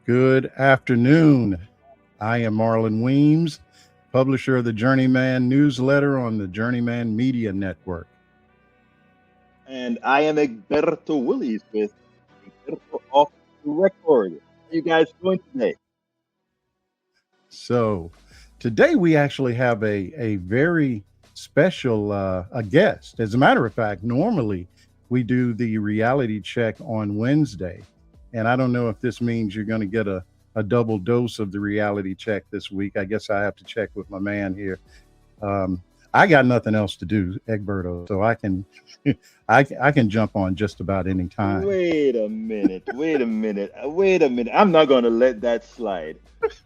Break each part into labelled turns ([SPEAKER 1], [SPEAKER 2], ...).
[SPEAKER 1] Good afternoon. I am Marlon Weems, publisher of the Journeyman newsletter on the Journeyman Media Network.
[SPEAKER 2] And I am Egberto Willis with Egberto Off the Record. How you guys doing today?
[SPEAKER 1] So, today we actually have a very special a guest. As a matter of fact, normally we do the reality check on Wednesday. And I don't know if this means you're going to get a double dose of the reality check this week. I guess I have to check with my man here. Um, I got nothing else to do, Egberto, so I can I can jump on just about any time.
[SPEAKER 2] Wait a minute. I'm not going to let that slide.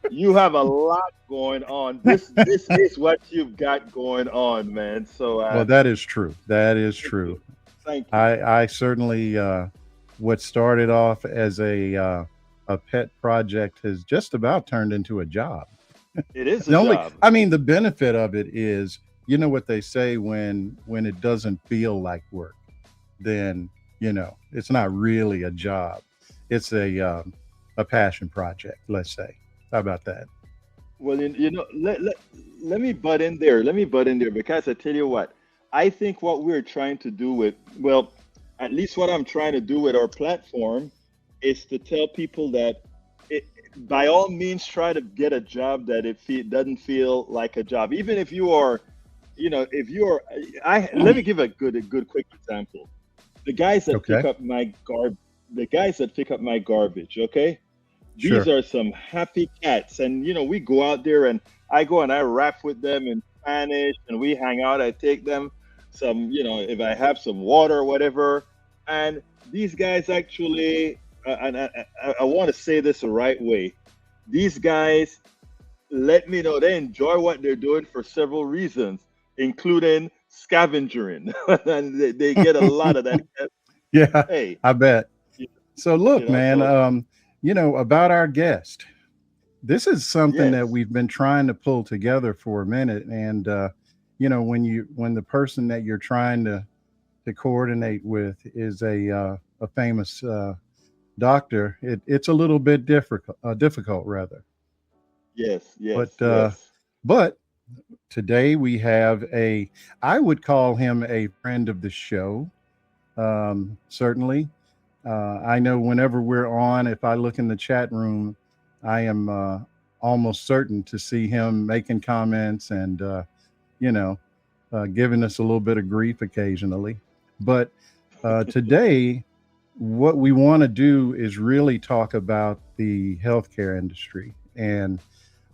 [SPEAKER 2] You have a lot going on. This is what you've got going on, man. So
[SPEAKER 1] Well, that is true. That is
[SPEAKER 2] thank you.
[SPEAKER 1] true.
[SPEAKER 2] Thank you.
[SPEAKER 1] I certainly what started off as a pet project has just about turned into a job.
[SPEAKER 2] It is a
[SPEAKER 1] The only,
[SPEAKER 2] job.
[SPEAKER 1] I mean, the benefit of it is, you know what they say when it doesn't feel like work, then it's not really a job. It's a passion project. Let's say. How about that?
[SPEAKER 2] Well, let me butt in there. Let me butt in there because I tell you what, I think what we're trying to do with, well, at least what I'm trying to do with our platform is to tell people that it, by all means, try to get a job that doesn't feel like a job. Even if you are, if you are, let me give a good quick example. The guys that pick
[SPEAKER 1] Okay.
[SPEAKER 2] up my the guys that pick up my garbage, okay? These
[SPEAKER 1] Sure.
[SPEAKER 2] are some happy cats. And, we go out there and I go and I rap with them in Spanish and we hang out. I take them some, if I have some water or whatever. And these guys actually, and I want to say this the right way. These guys let me know they enjoy what they're doing for several reasons, including scavenging. And they get a lot of that.
[SPEAKER 1] Yeah,
[SPEAKER 2] Hey,
[SPEAKER 1] I bet.
[SPEAKER 2] you
[SPEAKER 1] So look, man,
[SPEAKER 2] so
[SPEAKER 1] about our guest. This is something that
[SPEAKER 2] yes.
[SPEAKER 1] we've been trying to pull together for a minute, and when the person that you're trying to coordinate with is a famous doctor, it's a little bit difficult rather.
[SPEAKER 2] Yes,
[SPEAKER 1] But
[SPEAKER 2] yes, yes.
[SPEAKER 1] but today we have I would call him a friend of the show. Certainly, I know whenever we're on, if I look in the chat room, I am almost certain to see him making comments and you know giving us a little bit of grief occasionally. But today, what we want to do is really talk about the healthcare industry. And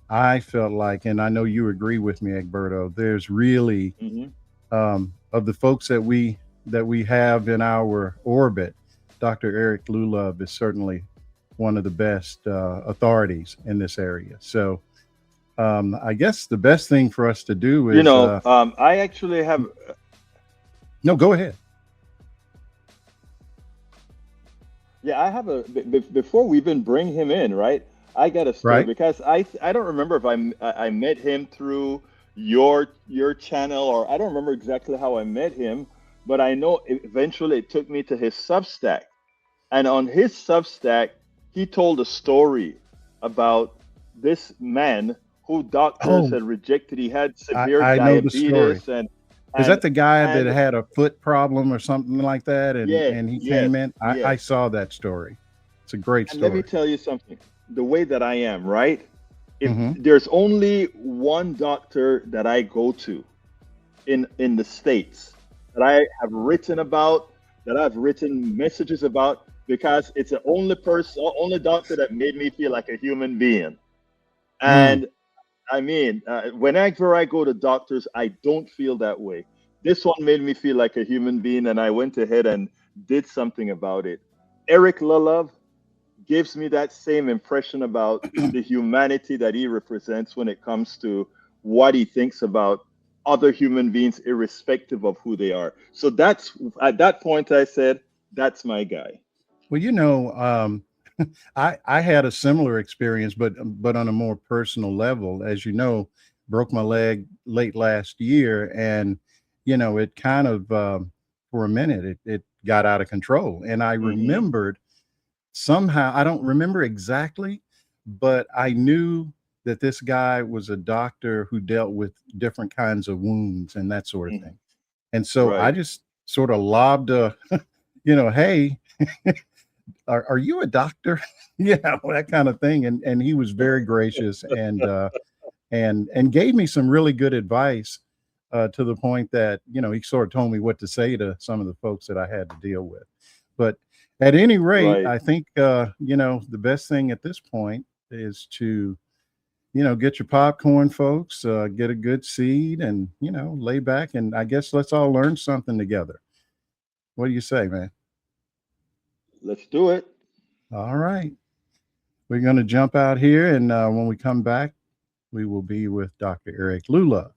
[SPEAKER 1] I felt like, and I know you agree with me, Egberto, there's really
[SPEAKER 2] Hmm.
[SPEAKER 1] of the folks that we have in our orbit, Dr. Eric Lullove is certainly one of the best authorities in this area. So I guess the best thing for us to do is
[SPEAKER 2] I actually have,
[SPEAKER 1] no, go ahead.
[SPEAKER 2] yeah, I have before we even bring him in, right? I got a story
[SPEAKER 1] Right?
[SPEAKER 2] because I don't remember if I met him through your channel or I don't remember exactly how I met him, but I know eventually it took me to his Substack. And on his Substack, he told a story about this man who doctors
[SPEAKER 1] Oh,
[SPEAKER 2] had rejected. He had
[SPEAKER 1] I,
[SPEAKER 2] severe
[SPEAKER 1] I know the story.
[SPEAKER 2] diabetes and
[SPEAKER 1] Is
[SPEAKER 2] and
[SPEAKER 1] that the guy that
[SPEAKER 2] and
[SPEAKER 1] had a foot problem or something like that,
[SPEAKER 2] yes,
[SPEAKER 1] and he
[SPEAKER 2] yes,
[SPEAKER 1] came in? I
[SPEAKER 2] yes.
[SPEAKER 1] saw that story. It's a great
[SPEAKER 2] And let me
[SPEAKER 1] story.
[SPEAKER 2] tell you something. The way that I am, right? If
[SPEAKER 1] Hmm.
[SPEAKER 2] there's only one doctor that I go to in the states that I have written about, that I've written messages about, because it's the only person, only doctor that made me feel like a human being.
[SPEAKER 1] Mm.
[SPEAKER 2] And I mean, whenever I go to doctors, I don't feel that way. This one made me feel like a human being, and I went ahead and did something about it. Eric Lulov gives me that same impression about the humanity that he represents when it comes to what he thinks about other human beings, irrespective of who they are. So that's at that point I said, that's my guy.
[SPEAKER 1] Well, I had a similar experience, but on a more personal level. As you know, broke my leg late last year, and it kind of for a minute it got out of control, and I
[SPEAKER 2] Hmm.
[SPEAKER 1] remembered somehow, I don't remember exactly, but I knew that this guy was a doctor who dealt with different kinds of wounds and that sort of
[SPEAKER 2] Mm.
[SPEAKER 1] thing. And so I
[SPEAKER 2] Right.
[SPEAKER 1] just sort of lobbed a, hey, are you a doctor? Yeah, that kind of thing. And he was very gracious and gave me some really good advice to the point that he sort of told me what to say to some of the folks that I had to deal with. But at any rate,
[SPEAKER 2] Right.
[SPEAKER 1] I think the best thing at this point is to get your popcorn, folks, get a good seed, and lay back, and I guess let's all learn something together. What do you say, man?
[SPEAKER 2] Let's do it.
[SPEAKER 1] All right, we're going to jump out here, and when we come back, we will be with Dr. Eric Lullove.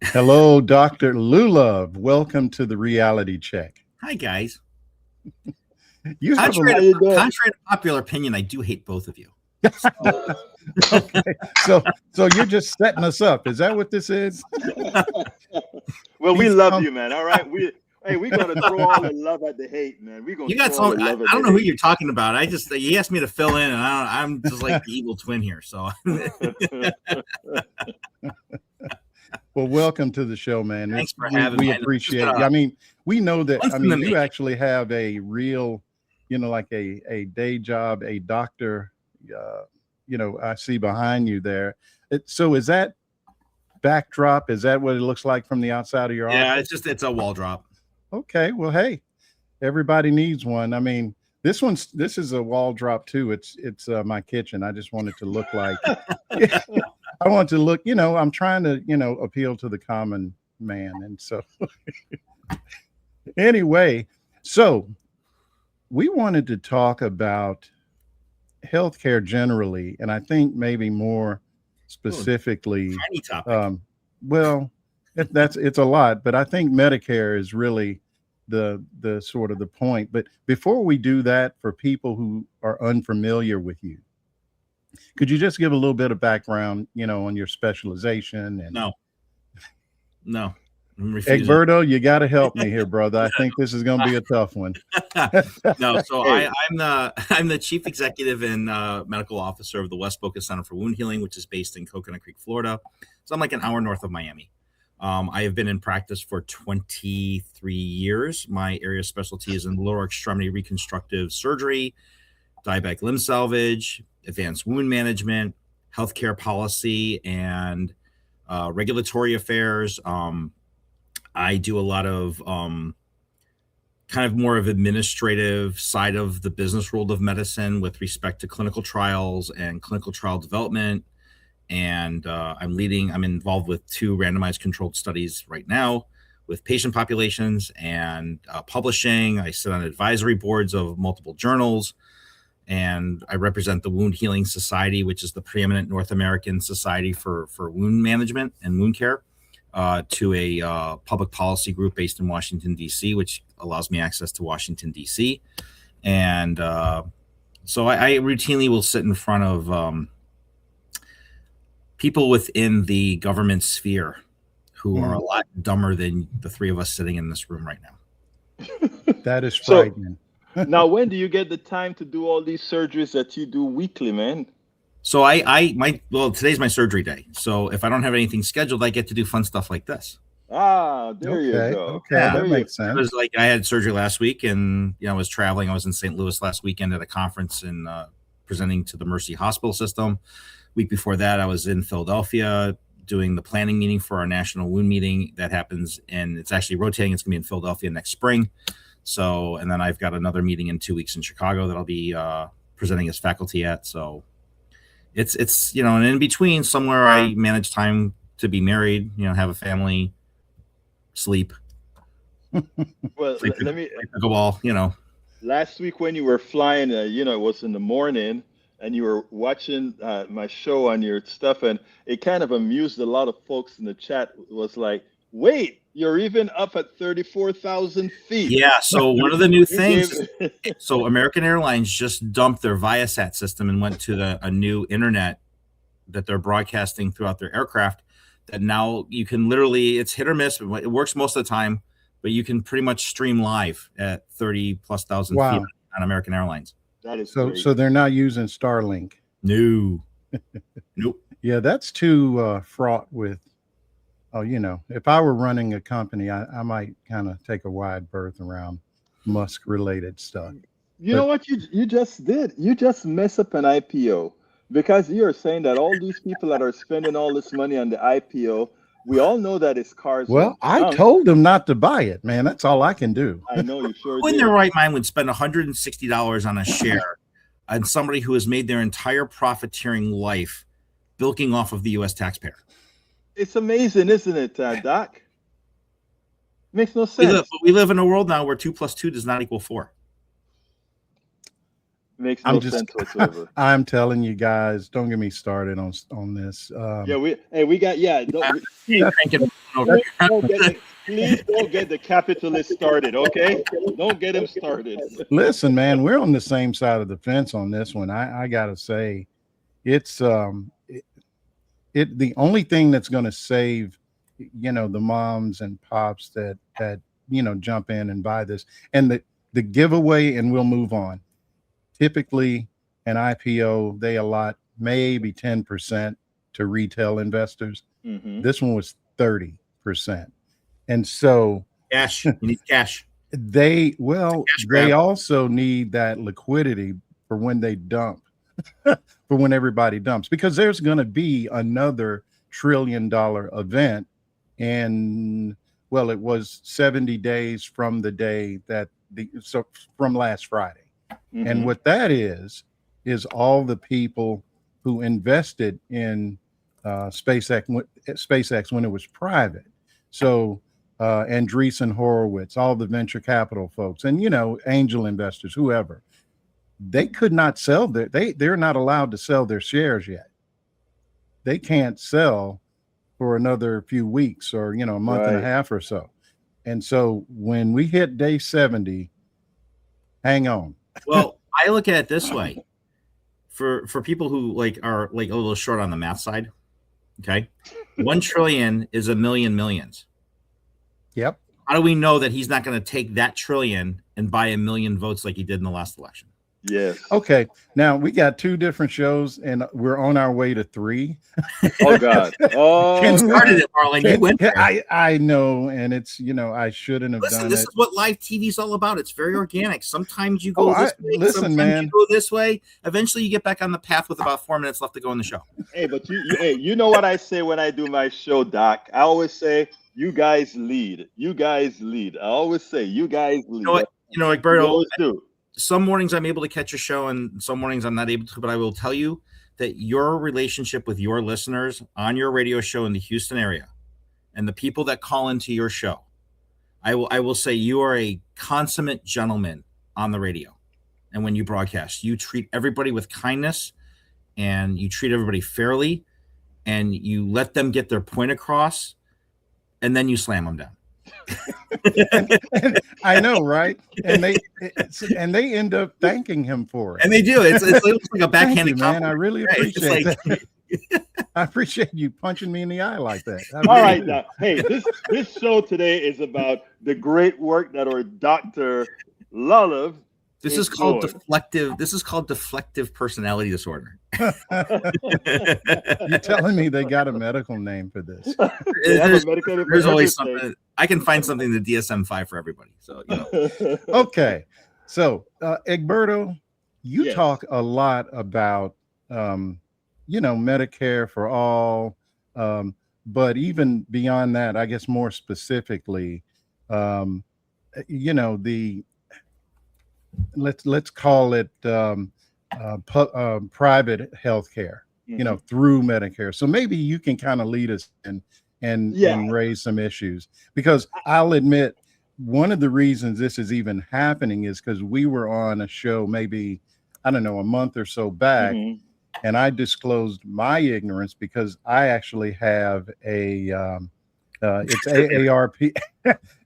[SPEAKER 1] Hello, Dr. Lullove. Welcome to the Reality Check.
[SPEAKER 3] Hi, guys.
[SPEAKER 1] You have
[SPEAKER 3] Contrary,
[SPEAKER 2] How
[SPEAKER 3] to,
[SPEAKER 2] you doing?
[SPEAKER 3] contrary to popular opinion, I do hate both of you.
[SPEAKER 1] okay. So you're just setting us up. Is that what this is?
[SPEAKER 2] Well, we
[SPEAKER 1] He's
[SPEAKER 2] love
[SPEAKER 1] come-
[SPEAKER 2] you, man. All right. We're gonna throw all the love at the hate, man. We're gonna
[SPEAKER 3] You got
[SPEAKER 2] throw all
[SPEAKER 3] some.
[SPEAKER 2] the
[SPEAKER 3] I
[SPEAKER 2] love at
[SPEAKER 3] don't
[SPEAKER 2] the
[SPEAKER 3] know who
[SPEAKER 2] hate.
[SPEAKER 3] you're talking about. He asked me to fill in, and I'm just like the evil twin here. So,
[SPEAKER 1] Well, welcome to the show, man.
[SPEAKER 3] Thanks for
[SPEAKER 1] we,
[SPEAKER 3] having
[SPEAKER 1] we
[SPEAKER 3] me.
[SPEAKER 1] appreciate
[SPEAKER 3] Just
[SPEAKER 1] it. I mean, we know that.
[SPEAKER 3] once
[SPEAKER 1] I
[SPEAKER 3] in the
[SPEAKER 1] mean, you
[SPEAKER 3] making.
[SPEAKER 1] actually have a real, like a day job, a doctor. I see behind you there. So is that backdrop? Is that what it looks like from the outside of your
[SPEAKER 3] Yeah,
[SPEAKER 1] office?
[SPEAKER 3] it's a wall drop.
[SPEAKER 1] Okay. Well, hey, everybody needs one. I mean, this is a wall drop too. It's my kitchen. I just want it to look like. I want to look. I'm trying to appeal to the common man, and so anyway, so we wanted to talk about healthcare generally, and I think maybe more specifically.
[SPEAKER 3] Tiny topic.
[SPEAKER 1] Well, it's a lot, but I think Medicare is really the sort of the point. But before we do that, for people who are unfamiliar with you, could you just give a little bit of background, on your specialization? And
[SPEAKER 3] No, I'm refusing.
[SPEAKER 1] Egberto, you got to help me here, brother. I think this is going to be a tough one.
[SPEAKER 3] No, so
[SPEAKER 2] Hey.
[SPEAKER 3] I'm the chief executive and medical officer of the West Boca Center for Wound Healing, which is based in Coconut Creek, Florida. So I'm like an hour north of Miami. I have been in practice for 23 years. My area of specialty is in lower extremity reconstructive surgery, diabetic limb salvage, advanced wound management, healthcare policy, and regulatory affairs. I do a lot of kind of more of administrative side of the business world of medicine with respect to clinical trials and clinical trial development. And I'm involved with 2 randomized controlled studies right now with patient populations and publishing. I sit on advisory boards of multiple journals, and I represent the Wound Healing Society, which is the preeminent North American society for wound management and wound care, to a public policy group based in Washington, D.C., which allows me access to Washington, D.C. And so I routinely will sit in front of people within the government sphere who are a lot dumber than the 3 of us sitting in this room right now.
[SPEAKER 1] That is
[SPEAKER 2] So-
[SPEAKER 1] frightening.
[SPEAKER 2] Now, when do you get the time to do all these surgeries that you do weekly, man?
[SPEAKER 3] So today's my surgery day. So if I don't have anything scheduled, I get to do fun stuff like this.
[SPEAKER 2] Ah, there you
[SPEAKER 1] Okay.
[SPEAKER 2] go.
[SPEAKER 1] Okay.
[SPEAKER 3] Yeah.
[SPEAKER 1] That
[SPEAKER 2] There
[SPEAKER 1] makes
[SPEAKER 3] It
[SPEAKER 1] sense.
[SPEAKER 3] was like I had surgery last week, and I was traveling. I was in St. Louis last weekend at a conference and presenting to the Mercy Hospital System. Week before that, I was in Philadelphia doing the planning meeting for our national wound meeting that happens, and it's actually rotating. It's going to be in Philadelphia next spring. So, and then I've got another meeting in 2 weeks in Chicago that I'll be presenting as faculty at. So it's and in between somewhere I manage time to be married, have a family, sleep,
[SPEAKER 2] Well,
[SPEAKER 3] play
[SPEAKER 2] let me.
[SPEAKER 3] pickleball,
[SPEAKER 2] Last week when you were flying, it was in the morning, and you were watching my show on your stuff, and it kind of amused a lot of folks in the chat. It was like, wait, You're even up at 34,000 feet.
[SPEAKER 3] Yeah. So one of the new
[SPEAKER 2] You
[SPEAKER 3] things.
[SPEAKER 2] gave-
[SPEAKER 3] So American Airlines just dumped their Viasat system and went to a new internet that they're broadcasting throughout their aircraft. That now you can literally, it's hit or miss. It works most of the time, but you can pretty much stream live at 30,000+ feet
[SPEAKER 1] Wow.
[SPEAKER 3] on American Airlines.
[SPEAKER 2] That is
[SPEAKER 1] So
[SPEAKER 2] great.
[SPEAKER 1] so they're not using Starlink.
[SPEAKER 3] No. Nope.
[SPEAKER 1] Yeah, that's too fraught with. Oh, if I were running a company, I might kind of take a wide berth around Musk related stuff.
[SPEAKER 2] You know what you just did? You just mess up an IPO because you're saying that all these people that are spending all this money on the IPO, we all know that his cars.
[SPEAKER 1] Well, I
[SPEAKER 2] junk.
[SPEAKER 1] told them not to buy it, man. That's all I can do.
[SPEAKER 2] I know you sure
[SPEAKER 3] Who in
[SPEAKER 2] did.
[SPEAKER 3] their right mind would spend $160 on a share on somebody who has made their entire profiteering life bilking off of the U.S. taxpayer?
[SPEAKER 2] It's amazing, isn't it, Doc? Makes no sense.
[SPEAKER 3] We live in a world now where 2 + 2 does not equal 4.
[SPEAKER 2] Makes no sense whatsoever.
[SPEAKER 1] I'm telling you guys, don't get me started on this.
[SPEAKER 2] Yeah, we got please don't get the capitalist started, okay? Don't get him started.
[SPEAKER 1] Listen, man, we're on the same side of the fence on this one. I gotta say, it's the only thing that's going to save, the moms and pops that jump in and buy this, and the giveaway, and we'll move on. Typically, an IPO, they allot maybe 10% to retail investors.
[SPEAKER 2] Mm-hmm.
[SPEAKER 1] This one was 30%, and so
[SPEAKER 3] cash. You need cash.
[SPEAKER 1] They also need that liquidity for when they dump. For when everybody dumps, because there's going to be another $1 trillion event, and it was 70 days from the day that from last Friday. Mm-hmm. And what that is all the people who invested in SpaceX when it was private. So Andreessen Horowitz, all the venture capital folks, and angel investors, whoever. They could not sell they're not allowed to sell their shares yet. They can't sell for another few weeks or, a month and a half or so. And so when we hit day 70, hang on.
[SPEAKER 3] Well, I look at it this way. For people who are a little short on the math side, okay? 1 trillion is a million millions.
[SPEAKER 1] Yep.
[SPEAKER 3] How do we know that he's not going to take that trillion and buy 1 million votes like he did in the last election?
[SPEAKER 2] Yes.
[SPEAKER 1] Okay. Now we got 2 different shows, and we're on our way to 3.
[SPEAKER 2] Oh God! Oh,
[SPEAKER 3] Ken started it, Marlon. You went there.
[SPEAKER 1] I know, and it's I shouldn't have done
[SPEAKER 3] this
[SPEAKER 1] it.
[SPEAKER 3] is what live TV is all about. It's very organic. Sometimes you go this way.
[SPEAKER 1] Listen,
[SPEAKER 3] sometimes
[SPEAKER 1] man.
[SPEAKER 3] you go this way. Eventually, you get back on the path with about 4 minutes left to go in the show.
[SPEAKER 2] Hey, but you know what I say when I do my show, Doc? I always say, "You guys lead. You guys lead." I always say, "You guys lead."
[SPEAKER 3] You know what, Berto?
[SPEAKER 2] You always do.
[SPEAKER 3] Some mornings I'm able to catch a show, and some mornings I'm not able to. But I will tell you that your relationship with your listeners on your radio show in the Houston area, and the people that call into your show, I will say you are a consummate gentleman on the radio, and when you broadcast, you treat everybody with kindness, and you treat everybody fairly, and you let them get their point across, and then you slam them down.
[SPEAKER 1] and I know, right? And they end up thanking him for it.
[SPEAKER 3] And they do. It looks like a backhanded
[SPEAKER 1] compliment. Man, I really appreciate that. I appreciate you punching me in the eye like that.
[SPEAKER 2] All right, now, hey, this show today is about the great work that our Dr. Lullove.
[SPEAKER 3] This is called deflective. This is called deflective personality disorder.
[SPEAKER 1] You're telling me they got a medical name for this?
[SPEAKER 3] There's always something. I can find something in the DSM-5 for everybody. So
[SPEAKER 1] Okay, so Egberto, you talk a lot about Medicare for all, but even beyond that, I guess more specifically, let's call it private health care, through Medicare. So maybe you can kind of lead us and raise some issues, because I'll admit one of the reasons this is even happening is because we were on a show maybe, I don't know, a month or so back, and I disclosed my ignorance because I actually have a It's AARP.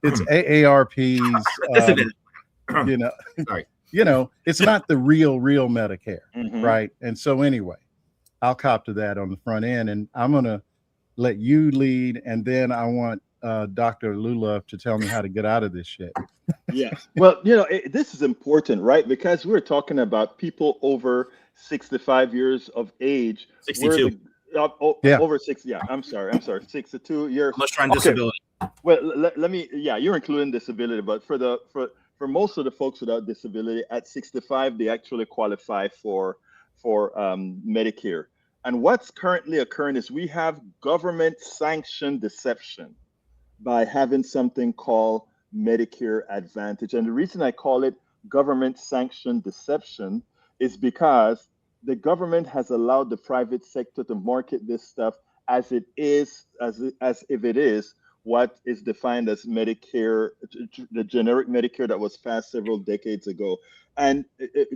[SPEAKER 1] It's AARP's.
[SPEAKER 3] Disability.
[SPEAKER 1] You know,
[SPEAKER 3] Sorry.
[SPEAKER 1] It's not the real Medicare,
[SPEAKER 2] Mhm.
[SPEAKER 1] right? And so anyway, I'll cop to that on the front end, and I'm gonna let you lead, and then I want Dr. Lullove to tell me how to get out of this shit.
[SPEAKER 2] Yes. Well, this is important, right? Because we're talking about people over 65 years of age.
[SPEAKER 3] 62.
[SPEAKER 1] Yeah.
[SPEAKER 2] Over 60. Yeah, I'm sorry. 62 years.
[SPEAKER 3] Unless you're on
[SPEAKER 2] Okay.
[SPEAKER 3] disability.
[SPEAKER 2] Well, let me. Yeah, you're including disability, but for most of the folks without disability at 65, they actually qualify for Medicare. And what's currently occurring is we have government sanctioned deception by having something called Medicare Advantage. And the reason I call it government sanctioned deception is because the government has allowed the private sector to market this stuff as it is, as if it is what is defined as Medicare, the generic Medicare that was passed several decades ago. And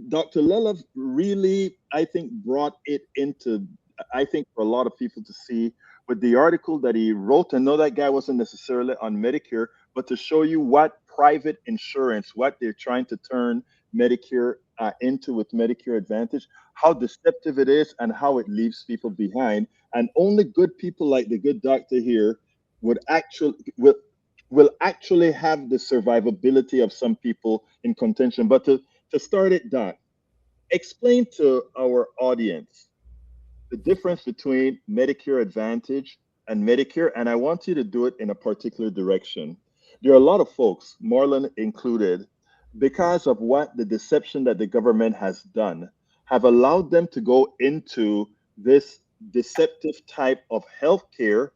[SPEAKER 2] Dr. Lullove really, I think, brought it into, I think, for a lot of people to see with the article that he wrote. I know that guy wasn't necessarily on Medicare, but to show you what private insurance, what they're trying to turn Medicare into with Medicare Advantage, how deceptive it is, and how it leaves people behind. And only good people like the good doctor here will actually have the survivability of some people in contention. But to start it, Doc, explain to our audience the difference between Medicare Advantage and Medicare, and I want you to do it in a particular direction. There are a lot of folks, Marlon included, because of what the deception that the government has done, have allowed them to go into this deceptive type of healthcare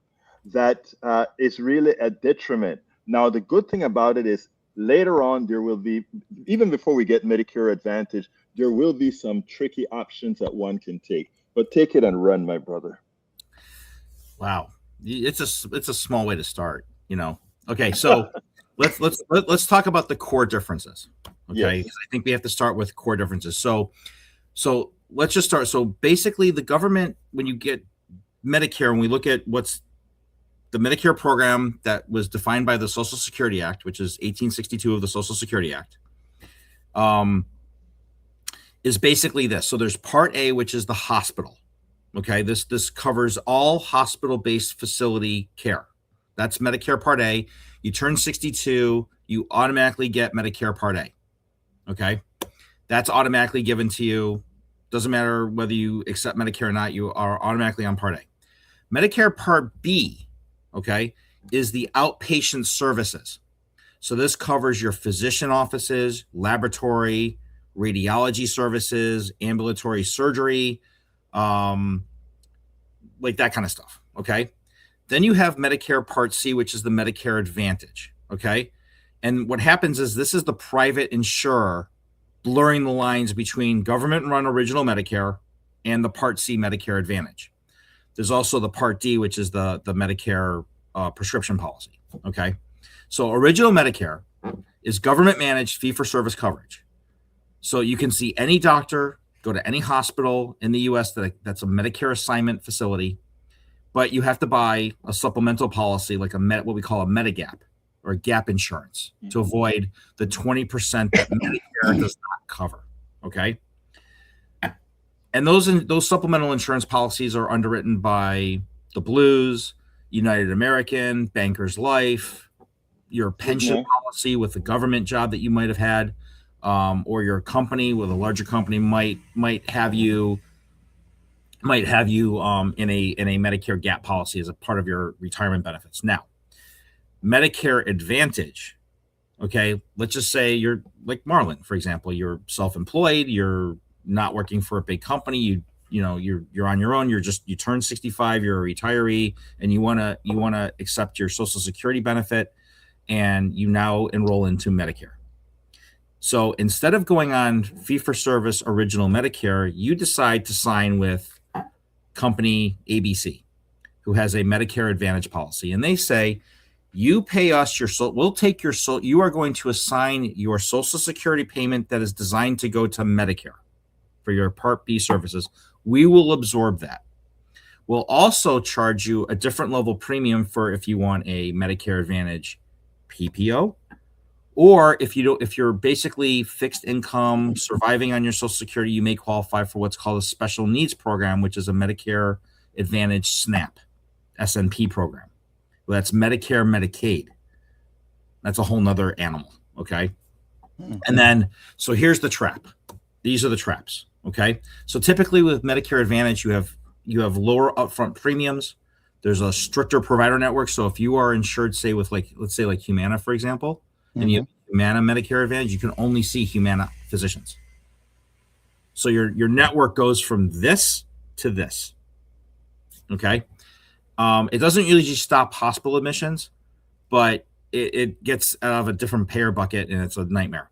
[SPEAKER 2] that is really a detriment. Now, the good thing about it is later on, there will be, even before we get Medicare Advantage, there will be some tricky options that one can take. But take it and run, my brother.
[SPEAKER 3] Wow, it's a small way to start, Okay, so let's talk about the core differences. Okay,
[SPEAKER 2] Yes.
[SPEAKER 3] I think we have to start with core differences. So let's just start. So basically, the government, when you get Medicare, and we look at what's the Medicare program that was defined by the Social Security Act, which is 1862 of the Social Security Act, is basically this. So there's Part A, which is the hospital. Okay, this covers all hospital-based facility care. That's Medicare Part A. You turn 62, you automatically get Medicare Part A. Okay, that's automatically given to you. Doesn't matter whether you accept Medicare or not, you are automatically on Part A. Medicare Part B, okay, is the outpatient services. So this covers your physician offices, laboratory, radiology services, ambulatory surgery, like that kind of stuff. Okay. Then you have Medicare Part C, which is the Medicare Advantage. Okay. And what happens is this is the private insurer blurring the lines between government run original Medicare and the Part C Medicare Advantage. There's also the Part D, which is the Medicare prescription policy. Okay. So original Medicare is government managed fee for service coverage. So you can see any doctor, go to any hospital in the US that's a Medicare assignment facility, but you have to buy a supplemental policy like what we call a Medigap or a gap insurance to avoid the 20% that Medicare does not cover. Okay. And those supplemental insurance policies are underwritten by the Blues, United American, Bankers Life, your pension policy with the government job that you might have had, or your company with a larger company might have you in a Medicare gap policy as a part of your retirement benefits. Now, Medicare Advantage, okay, let's just say you're like Marlon, for example, you're self-employed, you're not working for a big company, you're on your own, you turn 65, you're a retiree, and you want to accept your Social Security benefit, and you now enroll into Medicare. So instead of going on fee-for-service original Medicare, you decide to sign with company ABC, who has a Medicare Advantage policy. And they say, you pay us we'll take you are going to assign your Social Security payment that is designed to go to Medicare for your Part B services. We will absorb that. will also charge you a different level premium for if you want a Medicare Advantage PPO, or if you're basically fixed income, surviving on your Social Security, you may qualify for what's called a special needs program, which is a Medicare Advantage SNAP, SNP program. Well, that's Medicare, Medicaid. That's a whole nother animal. Okay. And then, so here's the trap. These are the traps. Okay. So typically with Medicare Advantage, you have lower upfront premiums. There's a stricter provider network. So if you are insured, say with let's say like Humana, for example, and you have Humana Medicare Advantage, you can only see Humana physicians. So your network goes from this to this. Okay. It doesn't usually stop hospital admissions, but it gets out of a different payer bucket, and it's a nightmare.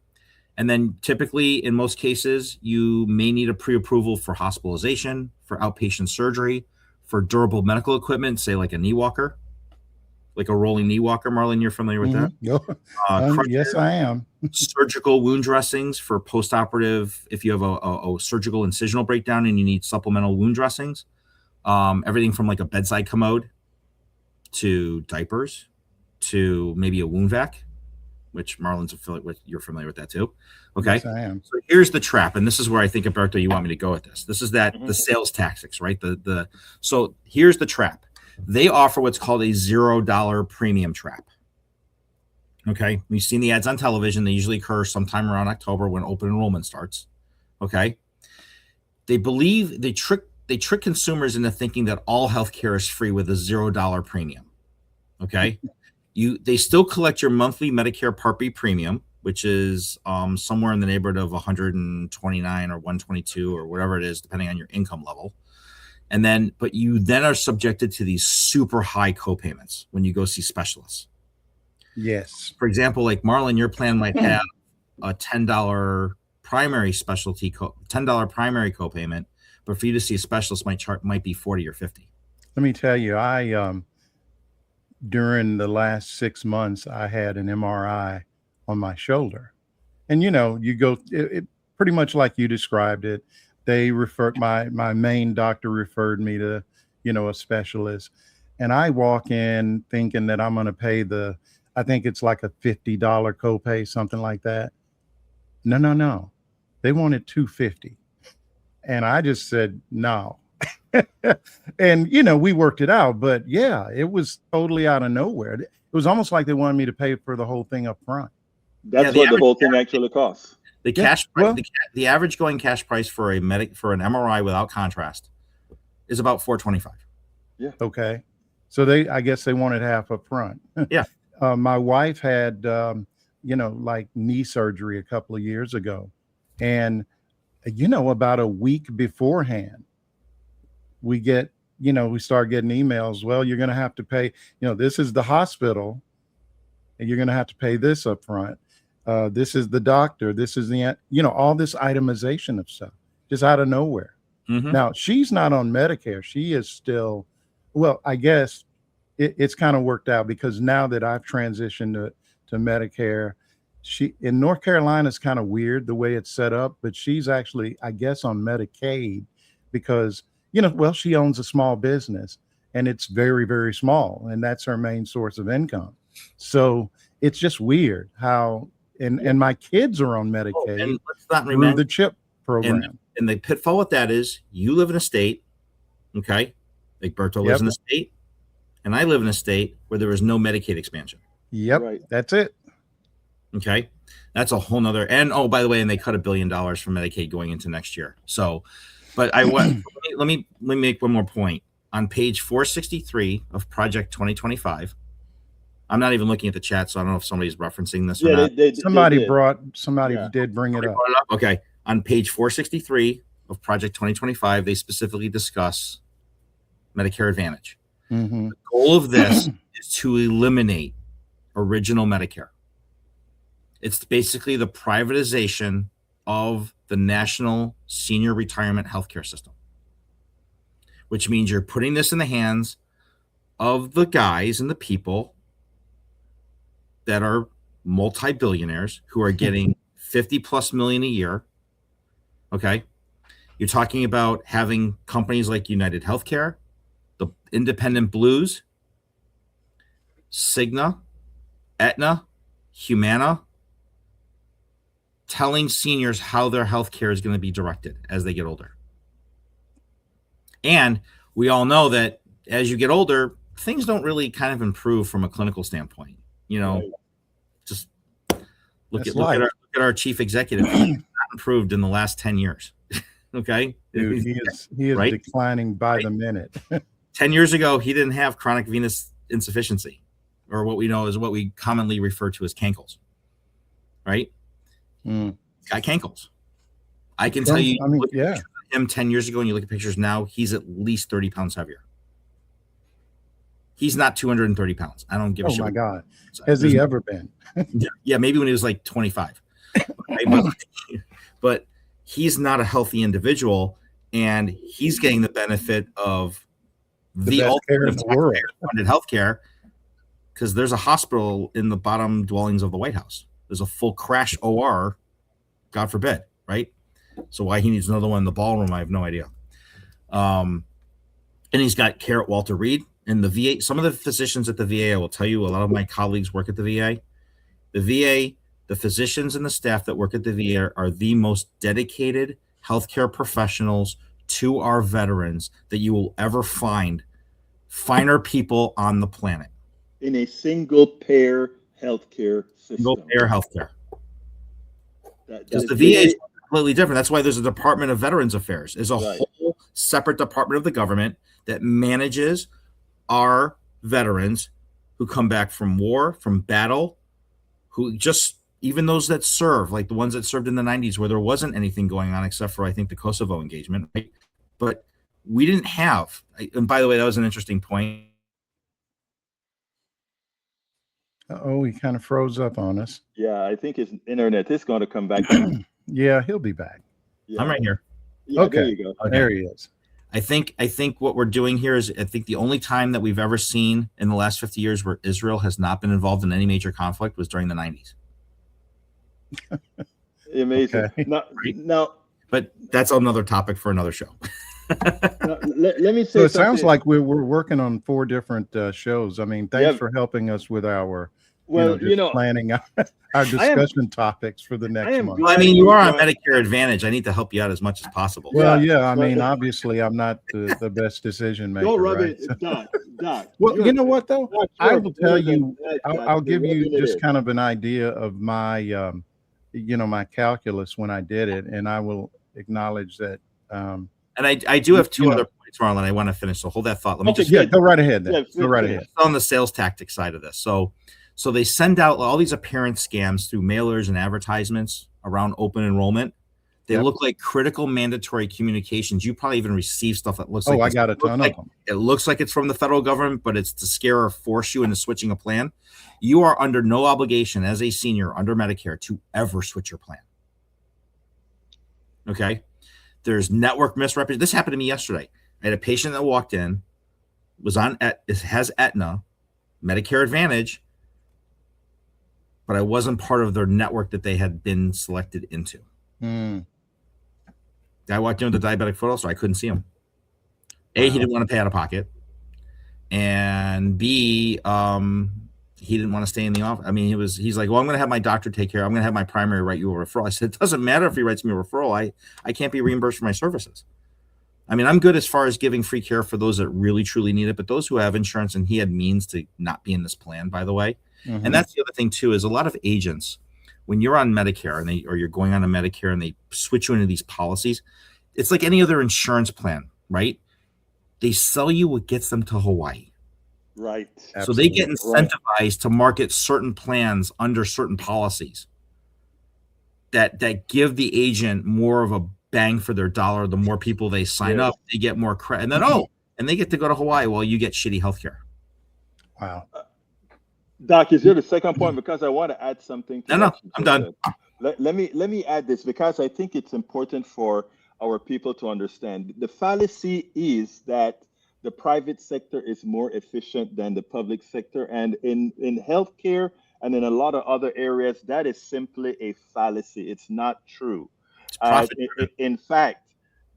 [SPEAKER 3] And then typically, in most cases, you may need a pre-approval for hospitalization, for outpatient surgery, for durable medical equipment, say like a knee walker, like a rolling knee walker. Marlon, you're familiar with that?
[SPEAKER 1] Yes, I am.
[SPEAKER 3] Surgical wound dressings for post-operative, if you have a surgical incisional breakdown and you need supplemental wound dressings. Everything from like a bedside commode to diapers to maybe a wound vac, which Marlon's you're familiar with that too. Okay.
[SPEAKER 1] Yes, I am.
[SPEAKER 3] So here's the trap. And this is where I think, Alberto, you want me to go with this. This is the sales tactics, right? So here's the trap. They offer what's called a $0 premium trap. Okay. We've seen the ads on television. They usually occur sometime around October when open enrollment starts. Okay. They trick consumers into thinking that all healthcare is free with a $0 premium. Okay. They still collect your monthly Medicare Part B premium, which is somewhere in the neighborhood of 129 or 122 or whatever it is, depending on your income level. But you then are subjected to these super high copayments when you go see specialists.
[SPEAKER 1] Yes.
[SPEAKER 3] For example, like Marlon, your plan might have a $10 primary $10 primary copayment, but for you to see a specialist might be 40 or 50.
[SPEAKER 1] Let me tell you, during the last 6 months, I had an MRI on my shoulder. And, you go it pretty much like you described it. They my main doctor referred me to, a specialist. And I walk in thinking that I'm going to pay I think it's like a $50 copay, something like that. No. They wanted $250. And I just said, no. And we worked it out, but yeah, it was totally out of nowhere. It was almost like they wanted me to pay for the whole thing up front.
[SPEAKER 2] That's what the whole thing actually costs.
[SPEAKER 3] The cash price, the average going cash price for an MRI without contrast is about $425.
[SPEAKER 2] Yeah.
[SPEAKER 1] Okay. So I guess they wanted half up front.
[SPEAKER 3] Yeah.
[SPEAKER 1] My wife had like knee surgery a couple of years ago, and about a week beforehand, we start getting emails. Well, you're going to have to pay, this is the hospital and you're going to have to pay this up front. This is the doctor. This is all this itemization of stuff just out of nowhere.
[SPEAKER 3] Mm-hmm.
[SPEAKER 1] Now, she's not on Medicare. She is still, well, I guess it's kind of worked out because now that I've transitioned to Medicare, in North Carolina, it's kind of weird the way it's set up, but she's actually, I guess, on Medicaid because she owns a small business and it's very, very small. And that's her main source of income. So it's just weird how, and my kids are on Medicaid
[SPEAKER 3] and let's not
[SPEAKER 1] through the CHIP program.
[SPEAKER 3] And the pitfall with that is you live in a state, okay? Like Berto lives in a state and I live in a state where there is no Medicaid expansion.
[SPEAKER 1] Yep. Right. That's it.
[SPEAKER 3] Okay. That's a whole nother, and by the way, and they cut $1 billion from Medicaid going into next year. So, but let me make one more point. On page 463 of Project 2025, I'm not even looking at the chat, so I don't know if somebody's referencing this or not.
[SPEAKER 1] Somebody did bring it up.
[SPEAKER 3] Okay. On page 463 of Project 2025, they specifically discuss Medicare Advantage.
[SPEAKER 1] Mm-hmm.
[SPEAKER 3] The goal of this is to eliminate original Medicare. It's basically the privatization of the national senior retirement healthcare system, which means you're putting this in the hands of the guys and the people that are multi-billionaires who are getting 50 plus million a year. Okay. You're talking about having companies like United Healthcare, the independent Blues, Cigna, Aetna, Humana, telling seniors how their health care is going to be directed as they get older. And we all know that as you get older, things don't really kind of improve from a clinical standpoint.
[SPEAKER 2] Right.
[SPEAKER 3] Just look
[SPEAKER 1] That's
[SPEAKER 3] at
[SPEAKER 1] life.
[SPEAKER 3] our chief executive. He's not improved in the last 10 years. Okay.
[SPEAKER 1] Dude, he is
[SPEAKER 3] Right?
[SPEAKER 1] declining by the minute.
[SPEAKER 3] 10 years ago, he didn't have chronic venous insufficiency, or what we know is what we commonly refer to as cankles. Right?
[SPEAKER 1] Mm.
[SPEAKER 3] He's got cankles. I can tell you,
[SPEAKER 1] I mean,
[SPEAKER 3] look at
[SPEAKER 1] yeah.
[SPEAKER 3] pictures of him 10 years ago, and you look at pictures now, he's at least 30 pounds heavier. He's not 230 pounds. I don't give a shit.
[SPEAKER 1] Oh my God. Has he ever been?
[SPEAKER 3] Yeah, maybe when he was like 25. Okay, but he's not a healthy individual, and he's getting the benefit of
[SPEAKER 1] The best care in the world.
[SPEAKER 3] funded healthcare, because there's a hospital in the bottom dwellings of the White House. There's a full crash OR, God forbid, right? So why he needs another one in the ballroom, I have no idea. And he's got care at Walter Reed and the VA. Some of the physicians at the VA, I will tell you, a lot of my colleagues work at the VA. The VA, the physicians and the staff that work at the VA are the most dedicated healthcare professionals to our veterans that you will ever find. Finer people on the planet.
[SPEAKER 2] In a single payer healthcare system.
[SPEAKER 3] Single payer healthcare. Because the
[SPEAKER 2] VA
[SPEAKER 3] VA is completely different. That's why there's a Department of Veterans Affairs. There's a whole separate department of the government that manages our veterans who come back from war, from battle, who just, even those that serve, like the ones that served in the 90s where there wasn't anything going on except for, I think, the Kosovo engagement, right? But we didn't have, and by the way, that was an interesting point.
[SPEAKER 1] Oh, he kind of froze up on us.
[SPEAKER 2] Yeah, I think his internet is going to come back.
[SPEAKER 1] Yeah, he'll be back.
[SPEAKER 2] Yeah.
[SPEAKER 3] I'm right here.
[SPEAKER 2] Yeah,
[SPEAKER 1] Okay.
[SPEAKER 2] There you go.
[SPEAKER 3] Okay.
[SPEAKER 1] There he is.
[SPEAKER 3] I think what we're doing here is, I think the only time that we've ever seen in the last 50 years where Israel has not been involved in any major conflict was during the 90s.
[SPEAKER 2] Amazing.
[SPEAKER 1] Okay.
[SPEAKER 2] Now,
[SPEAKER 3] but that's another topic for another show.
[SPEAKER 2] let me say
[SPEAKER 1] So it
[SPEAKER 2] something.
[SPEAKER 1] sounds like we're working on 4 different shows. I mean, thanks for helping us with our, planning our discussion topics for the next month.
[SPEAKER 3] Well, I mean, you are on Medicare Advantage. I need to help you out as much as possible.
[SPEAKER 1] Well, yeah, I mean, obviously, I'm not the best decision maker.
[SPEAKER 2] Don't rub
[SPEAKER 1] right?
[SPEAKER 2] it, Doc.
[SPEAKER 1] Well, you know what, though? I will tell you,
[SPEAKER 2] Doc,
[SPEAKER 1] I'll give you
[SPEAKER 2] rubbing it
[SPEAKER 1] just
[SPEAKER 2] in.
[SPEAKER 1] kind of an idea of my, my calculus when I did it, and I will acknowledge that.
[SPEAKER 3] And I do have 2 other points, Marlon, I want to finish. So hold that thought. Let me
[SPEAKER 1] go right ahead then. Go right ahead.
[SPEAKER 3] On the sales tactic side of this. So they send out all these appearance scams through mailers and advertisements around open enrollment. They look like critical mandatory communications. You probably even receive stuff that looks like
[SPEAKER 1] I got a ton of them.
[SPEAKER 3] It looks like it's from the federal government, but it's to scare or force you into switching a plan. You are under no obligation as a senior under Medicare to ever switch your plan. Okay. There's network misrepresentation. This happened to me yesterday. I had a patient that walked in, has Aetna, Medicare Advantage, but I wasn't part of their network that they had been selected into. I walked in with the diabetic foot ulcer. I couldn't see him. A, he didn't want to pay out of pocket. And B, he didn't want to stay in the office. I mean, he's like, well, I'm going to have my doctor take care. I'm going to have my primary write you a referral. I said, it doesn't matter if he writes me a referral. I can't be reimbursed for my services. I mean, I'm good as far as giving free care for those that really, truly need it. But those who have insurance, and he had means to not be in this plan, by the way. Mm-hmm. And that's the other thing, too, is a lot of agents, when you're on Medicare or you're going on a Medicare and they switch you into these policies, it's like any other insurance plan, right? They sell you what gets them to Hawaii.
[SPEAKER 2] Right.
[SPEAKER 3] So they get incentivized to market certain plans under certain policies that give the agent more of a bang for their dollar. The more people they sign up, they get more credit. And then, and they get to go to Hawaii while you get shitty healthcare.
[SPEAKER 1] Wow.
[SPEAKER 2] Doc, is there the second point? Because I want to add something.
[SPEAKER 3] No, I'm done.
[SPEAKER 2] Let me add this because I think it's important for our people to understand. The fallacy is that the private sector is more efficient than the public sector. And in healthcare and in a lot of other areas, that is simply a fallacy. It's not true. In fact,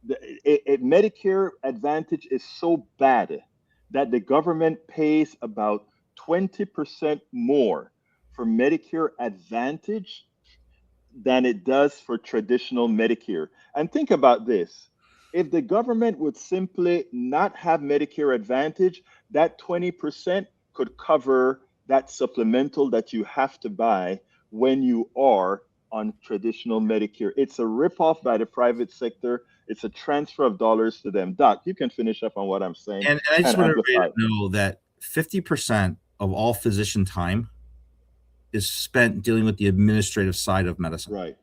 [SPEAKER 2] Medicare Advantage is so bad that the government pays about 20% more for Medicare Advantage than it does for traditional Medicare. And think about this. If the government would simply not have Medicare Advantage, that 20% could cover that supplemental that you have to buy when you are on traditional Medicare. It's a ripoff by the private sector. It's a transfer of dollars to them. Doc, you can finish up on what I'm saying
[SPEAKER 3] And I just
[SPEAKER 2] and
[SPEAKER 3] want everybody
[SPEAKER 2] amplify.
[SPEAKER 3] to know that 50% of all physician time is spent dealing with the administrative side of medicine.
[SPEAKER 2] Right.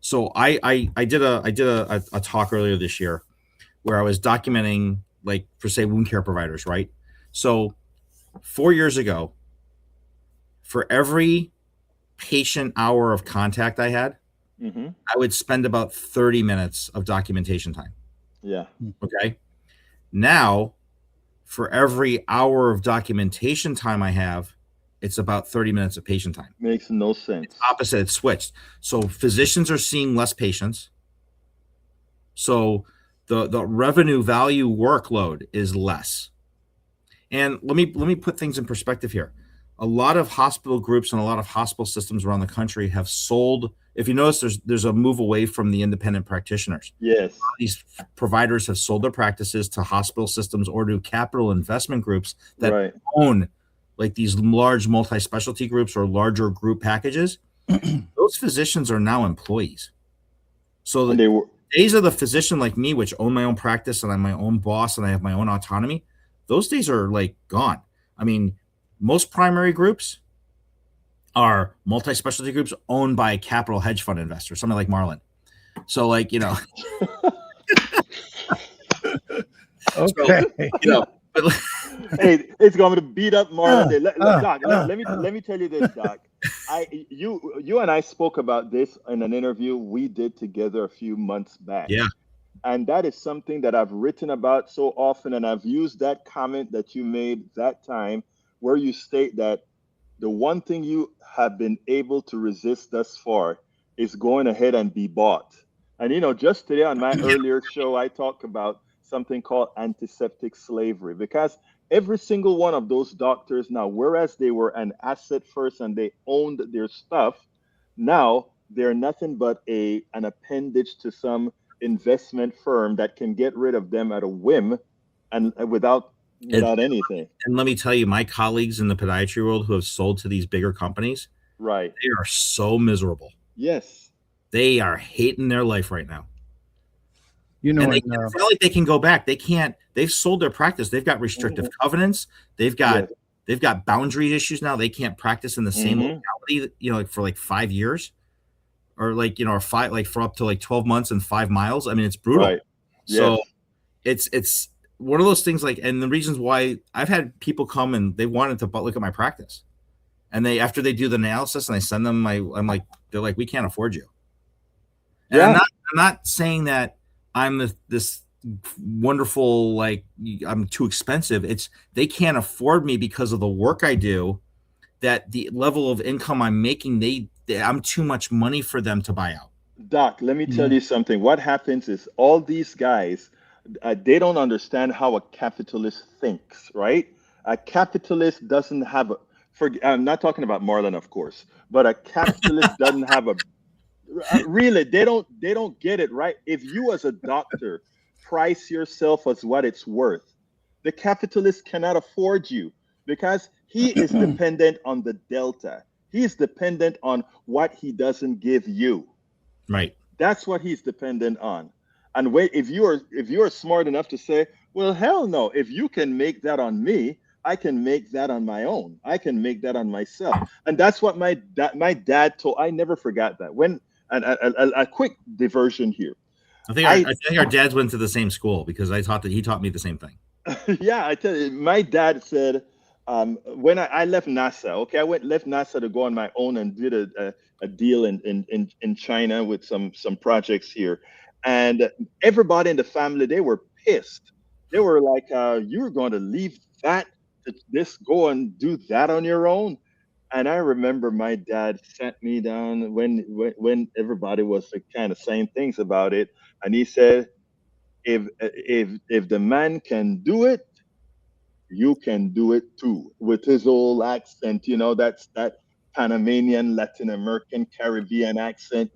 [SPEAKER 3] So I did a talk earlier this year where I was documenting, like, for say wound care providers, right? So 4 years ago, for every patient hour of contact I had,
[SPEAKER 2] Mm-hmm.
[SPEAKER 3] I would spend about 30 minutes of documentation time.
[SPEAKER 2] Yeah.
[SPEAKER 3] Okay. Now, for every hour of documentation time I have, it's about 30 minutes of patient time.
[SPEAKER 2] Makes no sense.
[SPEAKER 3] Opposite, it's switched. So physicians are seeing less patients. So the revenue value workload is less. And let me put things in perspective here. A lot of hospital groups and a lot of hospital systems around the country have sold. If you notice, there's a move away from the independent practitioners.
[SPEAKER 2] Yes.
[SPEAKER 3] These providers have sold their practices to hospital systems or to capital investment groups that
[SPEAKER 2] Right.
[SPEAKER 3] own, like, these large multi-specialty groups or larger group packages. Those physicians are now employees. So
[SPEAKER 2] And
[SPEAKER 3] the
[SPEAKER 2] they were
[SPEAKER 3] days of the physician like me, which own my own practice and I'm my own boss and I have my own autonomy, those days are, like, gone. I mean, most primary groups are multi-specialty groups owned by capital hedge fund investors, something like Marlon. So, like,
[SPEAKER 1] Okay.
[SPEAKER 3] but
[SPEAKER 2] hey, it's going to beat up Marlon Day. Doc,
[SPEAKER 1] uh,
[SPEAKER 2] let me tell you this, Doc. You and I spoke about this in an interview we did together a few months back.
[SPEAKER 3] yeah,
[SPEAKER 2] And that is something that I've written about so often, and I've used that comment that you made that time where you state that the one thing you have been able to resist thus far is going ahead and be bought. And just today on my earlier show, I talked about something called antiseptic slavery because every single one of those doctors now, whereas they were an asset first and they owned their stuff, now they're nothing but an appendage to some investment firm that can get rid of them at a whim and
[SPEAKER 3] and,
[SPEAKER 2] without anything.
[SPEAKER 3] and let me tell you, my colleagues in the podiatry world who have sold to these bigger companies,
[SPEAKER 2] Right.
[SPEAKER 3] they are so miserable.
[SPEAKER 2] Yes.
[SPEAKER 3] They are hating their life right now.
[SPEAKER 1] You know,
[SPEAKER 3] And it's not like they can go back. They can't. They've sold their practice. They've got restrictive covenants. They've got boundary issues now. They can't practice in the same locality, like, for like 5 years, or like, or for up to like 12 months and 5 miles. I mean, it's brutal.
[SPEAKER 2] Right.
[SPEAKER 3] So
[SPEAKER 2] Yes.
[SPEAKER 3] it's one of those things, like, and the reasons why I've had people come and they wanted to look at my practice, and after they do the analysis and I send them they're like, we can't afford you. And
[SPEAKER 2] Yeah.
[SPEAKER 3] I'm not saying that I'm this wonderful, like, I'm too expensive. It's they can't afford me because of the work I do, that the level of income I'm making, I'm too much money for them to buy out.
[SPEAKER 2] Doc, let me tell you something. What happens is all these guys, they don't understand how a capitalist thinks, right? A capitalist doesn't have I'm not talking about Marlon, of course, but a capitalist doesn't have really, they don't get it, right? If you as a doctor price yourself as what it's worth, the capitalist cannot afford you because he is dependent on the delta. He is dependent on what he doesn't give you.
[SPEAKER 3] Right.
[SPEAKER 2] That's what he's dependent on. And wait, if you are smart enough to say, well, hell no, if you can make that on me, I can make that on my own. I can make that on myself. And that's what my dad told. I never forgot that. When and a quick diversion here.
[SPEAKER 3] I think our dads went to the same school because he taught me the same thing.
[SPEAKER 2] Yeah, I tell you, my dad said when I left NASA. Okay, I left NASA to go on my own and did a deal in China with some projects here, and everybody in the family, they were pissed. They were like, "You're going to leave that to just go and do that on your own." And I remember my dad sat me down when everybody was kind of saying things about it, and he said, if the man can do it, you can do it too. With his old accent, that's that Panamanian, Latin American, Caribbean accent,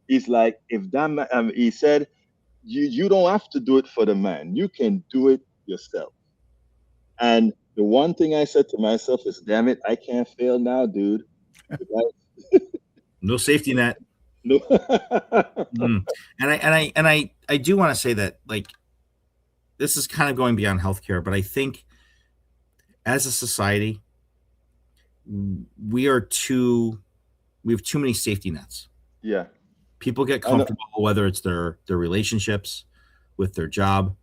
[SPEAKER 2] He's like, if that man, he said, you don't have to do it for the man. You can do it yourself. And the one thing I said to myself is, damn it, I can't fail now, dude.
[SPEAKER 3] No safety net.
[SPEAKER 2] No.
[SPEAKER 3] And I do want to say that, like, this is kind of going beyond healthcare, but I think as a society, we have too many safety nets.
[SPEAKER 2] Yeah.
[SPEAKER 3] People get comfortable, whether it's their relationships, with their job.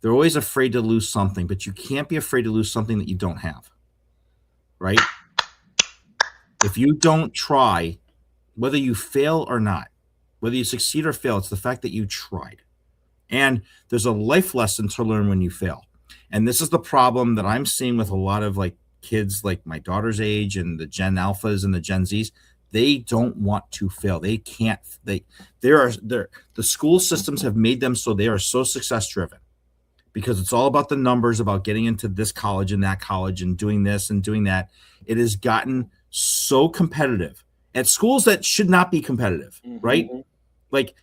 [SPEAKER 3] They're always afraid to lose something, but you can't be afraid to lose something that you don't have, right? If you don't try, whether you fail or not, whether you succeed or fail, it's the fact that you tried. And there's a life lesson to learn when you fail. And this is the problem that I'm seeing with a lot of like kids like my daughter's age and the Gen Alphas and the Gen Zs. They don't want to fail. They can't. The school systems have made them so they are so success driven, because it's all about the numbers, about getting into this college and that college and doing this and doing that. It has gotten so competitive at schools that should not be competitive, right? Like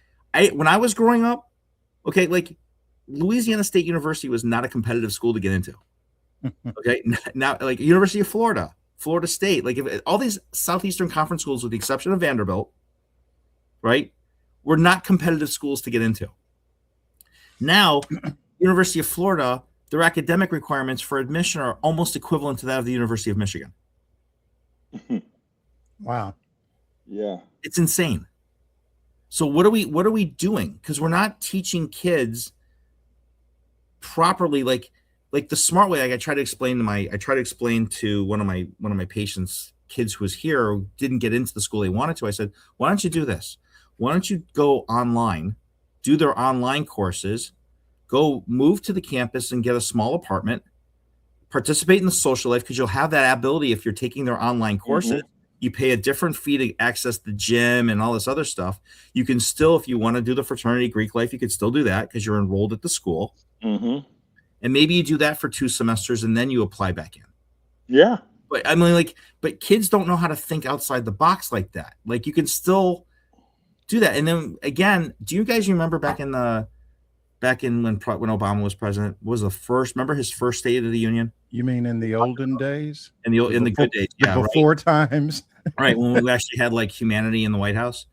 [SPEAKER 3] when I was growing up, okay, like Louisiana State University was not a competitive school to get into. Okay, now like University of Florida, Florida State, like all these Southeastern Conference schools, with the exception of Vanderbilt, right, were not competitive schools to get into. Now, University of Florida, their academic requirements for admission are almost equivalent to that of the University of Michigan.
[SPEAKER 1] Wow.
[SPEAKER 2] Yeah.
[SPEAKER 3] It's insane. So what are we doing? Because we're not teaching kids properly, like the smart way. Like I try to explain to one of my patients, kids who was here who didn't get into the school they wanted to. I said, why don't you do this? Why don't you go online, do their online courses, go move to the campus and get a small apartment, participate in the social life, because you'll have that ability if you're taking their online courses. You pay a different fee to access the gym and all this other stuff. You can still, if you want to do the fraternity Greek life, you could still do that because you're enrolled at the school. And maybe you do that for 2 semesters and then you apply back in.
[SPEAKER 2] Yeah.
[SPEAKER 3] But I mean, but kids don't know how to think outside the box like that. Like you can still do that. And then again, do you guys remember back in when Obama was president, remember his first State of the Union?
[SPEAKER 1] You mean in the olden days?
[SPEAKER 3] In the good days, yeah,
[SPEAKER 1] before times.
[SPEAKER 3] Right, when we actually had like humanity in the White House,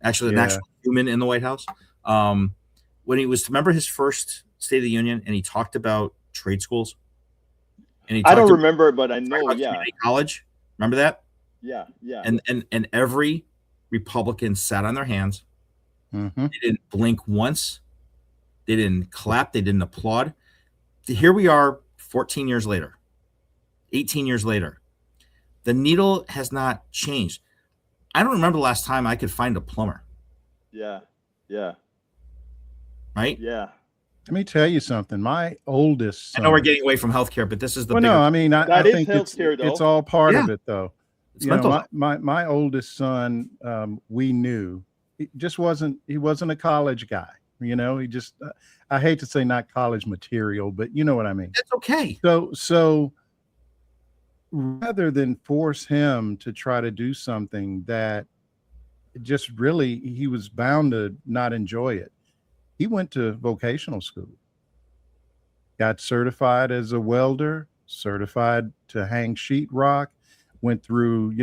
[SPEAKER 3] actually an actual human in the White House. When he was, remember his first State of the Union, and he talked about trade schools. And
[SPEAKER 2] I don't remember, but I know,
[SPEAKER 3] college. Remember that?
[SPEAKER 2] Yeah.
[SPEAKER 3] And every Republican sat on their hands. They didn't blink once. They didn't clap. They didn't applaud. Here we are 14 years later, 18 years later. The needle has not changed. I don't remember the last time I could find a plumber.
[SPEAKER 2] Yeah.
[SPEAKER 3] Right?
[SPEAKER 2] Yeah.
[SPEAKER 1] Let me tell you something. My oldest son,
[SPEAKER 3] I know we're getting away from healthcare, but this is the
[SPEAKER 1] no, I mean, I think it's all part of it, though.
[SPEAKER 3] It's mental.
[SPEAKER 1] My oldest son, we knew he wasn't a college guy. He just, I hate to say not college material, but you know what I mean.
[SPEAKER 3] It's okay.
[SPEAKER 1] So rather than force him to try to do something that just really, he was bound to not enjoy it, he went to vocational school, got certified as a welder, certified to hang sheetrock, went through,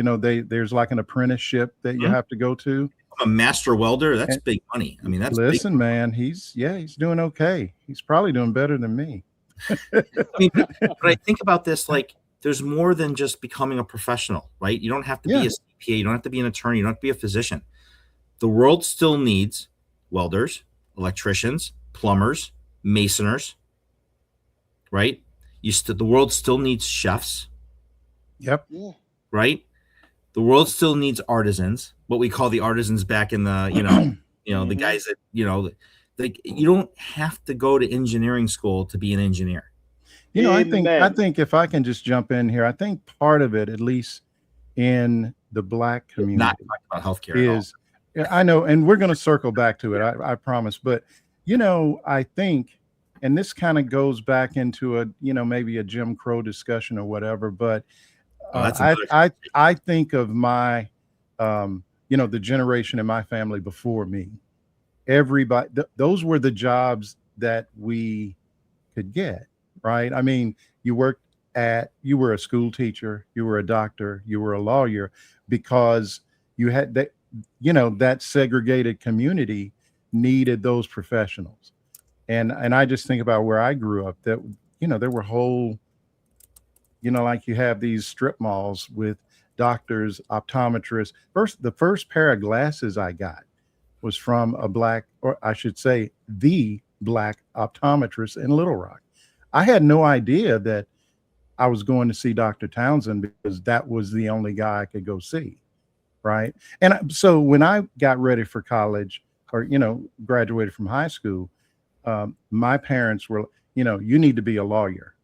[SPEAKER 1] there's like an apprenticeship that you have to go to.
[SPEAKER 3] A master welder, that's big money. I mean,
[SPEAKER 1] listen,
[SPEAKER 3] big.
[SPEAKER 1] Man, he's doing okay. He's probably doing better than me.
[SPEAKER 3] I mean, but I think about this, like there's more than just becoming a professional, right? You don't have to be a CPA, you don't have to be an attorney, you don't have to be a physician. The world still needs welders, electricians, plumbers, masoners, right? The world still needs chefs.
[SPEAKER 1] Yep.
[SPEAKER 2] Yeah.
[SPEAKER 3] Right? The world still needs artisans, what we call the artisans back in the, the guys that, like you don't have to go to engineering school to be an engineer.
[SPEAKER 1] I think if I can just jump in here, I think part of it, at least in the Black community,
[SPEAKER 3] not talking about healthcare
[SPEAKER 1] is, I know, and we're going to circle back to it, I promise. But, I think and this kind of goes back into a, maybe a Jim Crow discussion or whatever, but
[SPEAKER 3] Oh, that's
[SPEAKER 1] I,
[SPEAKER 3] another.
[SPEAKER 1] I think of my, the generation in my family before me. Everybody, those were the jobs that we could get, right? I mean, you were a school teacher, you were a doctor, you were a lawyer, because you had that, that segregated community needed those professionals. And I just think about where I grew up, that, there were whole, like you have these strip malls with doctors, optometrists. The first pair of glasses I got was from a black, or I should say, the black optometrist in Little Rock. I had no idea that I was going to see Dr. Townsend because that was the only guy I could go see. Right. So when I got ready for college, or, graduated from high school, my parents were, you need to be a lawyer.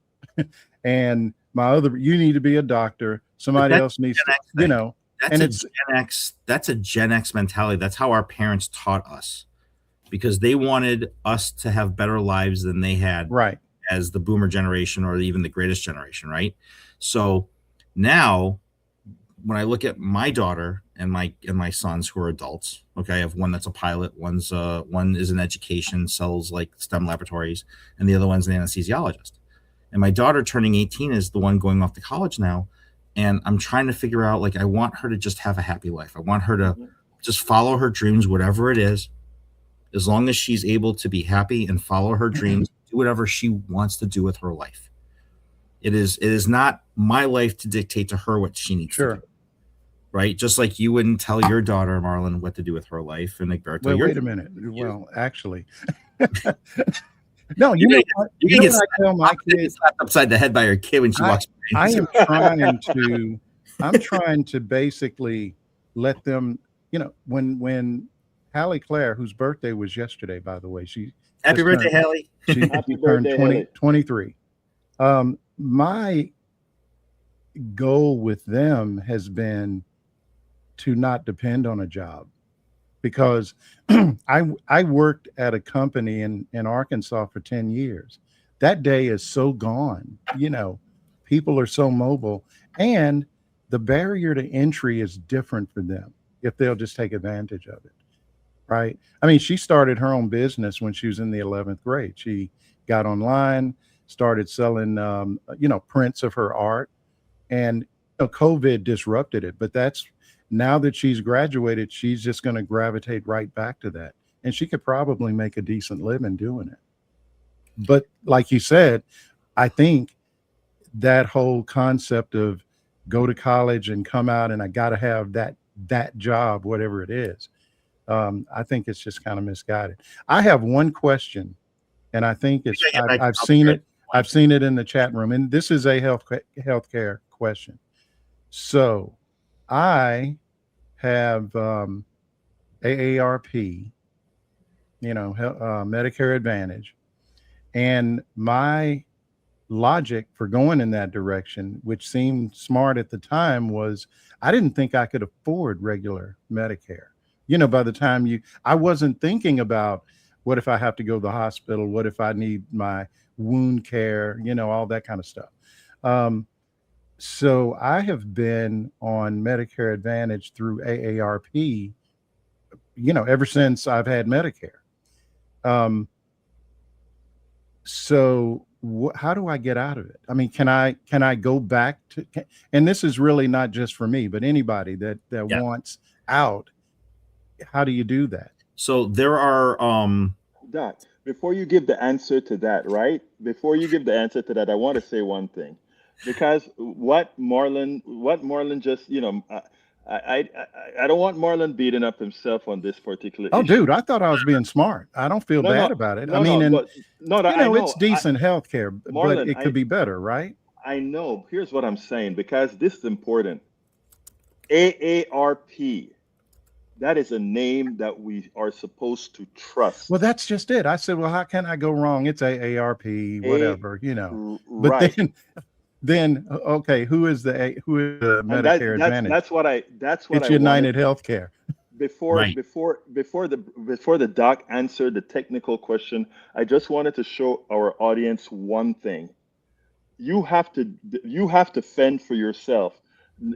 [SPEAKER 1] And you need to be a doctor. Somebody else needs to,
[SPEAKER 3] That's
[SPEAKER 1] and
[SPEAKER 3] a
[SPEAKER 1] it's
[SPEAKER 3] Gen X. That's a Gen X mentality. That's how our parents taught us, because they wanted us to have better lives than they had
[SPEAKER 1] right.
[SPEAKER 3] as the boomer generation, or even the greatest generation, right? So now when I look at my daughter and my sons who are adults, okay, I have one that's a pilot, one is in education, sells like STEM laboratories, and the other one's an anesthesiologist. And my daughter turning 18 is the one going off to college now. And I'm trying to figure out, like, I want her to just have a happy life. I want her to just follow her dreams, whatever it is, as long as she's able to be happy and follow her dreams, do whatever she wants to do with her life. It is not my life to dictate to her what she needs to do. Right? Just like you wouldn't tell your daughter, Marlon, what to do with her life. And Egberto,
[SPEAKER 1] wait a minute. Well, actually, no, you know what I tell my kids?
[SPEAKER 3] Slapped upside the head by her kid when she walks by.
[SPEAKER 1] I'm trying to basically let them, when Hallie Claire, whose birthday was yesterday, by the way,
[SPEAKER 3] happy birthday, Hallie.
[SPEAKER 1] She turned 23. My goal with them has been to not depend on a job, because I worked at a company in Arkansas for 10 years. That day is so gone. People are so mobile, and the barrier to entry is different for them if they'll just take advantage of it. Right. I mean, she started her own business when she was in the 11th grade. She got online, started selling, prints of her art, and COVID disrupted it. But now that she's graduated, she's just going to gravitate right back to that. And she could probably make a decent living doing it. But like you said, I think that whole concept of go to college and come out and I got to have that job, whatever it is, I think it's just kind of misguided. I have one question, and I think I've seen it. I've seen it in the chat room, and this is a healthcare question. So I have AARP, Medicare Advantage, and my logic for going in that direction, which seemed smart at the time, was I didn't think I could afford regular Medicare. By the time I wasn't thinking about what if I have to go to the hospital, what if I need my wound care, all that kind of stuff. So I have been on Medicare Advantage through AARP, ever since I've had Medicare. So how do I get out of it? I mean, can I go back to, and this is really not just for me, but anybody that wants out, how do you do that?
[SPEAKER 3] So there are,
[SPEAKER 2] Doc, before you give the answer to that, right? Before you give the answer to that, I want to say one thing, because what Marlon just, I don't want Marlon beating up himself on this particular issue.
[SPEAKER 1] Dude, I thought I was being smart. I don't feel bad about it. I mean, it's decent health care, but it could be better, right?
[SPEAKER 2] I know. Here's what I'm saying, because this is important. AARP. That is a name that we are supposed to trust.
[SPEAKER 1] Well, that's just it. I said, well, how can I go wrong? It's AARP, whatever, But
[SPEAKER 2] right.
[SPEAKER 1] then okay, who is the Medicare Advantage?
[SPEAKER 2] That's what
[SPEAKER 1] it's United Healthcare.
[SPEAKER 2] before
[SPEAKER 3] Right.
[SPEAKER 2] before the doc answered the technical question, I just wanted to show our audience one thing. You have to you have to fend for yourself.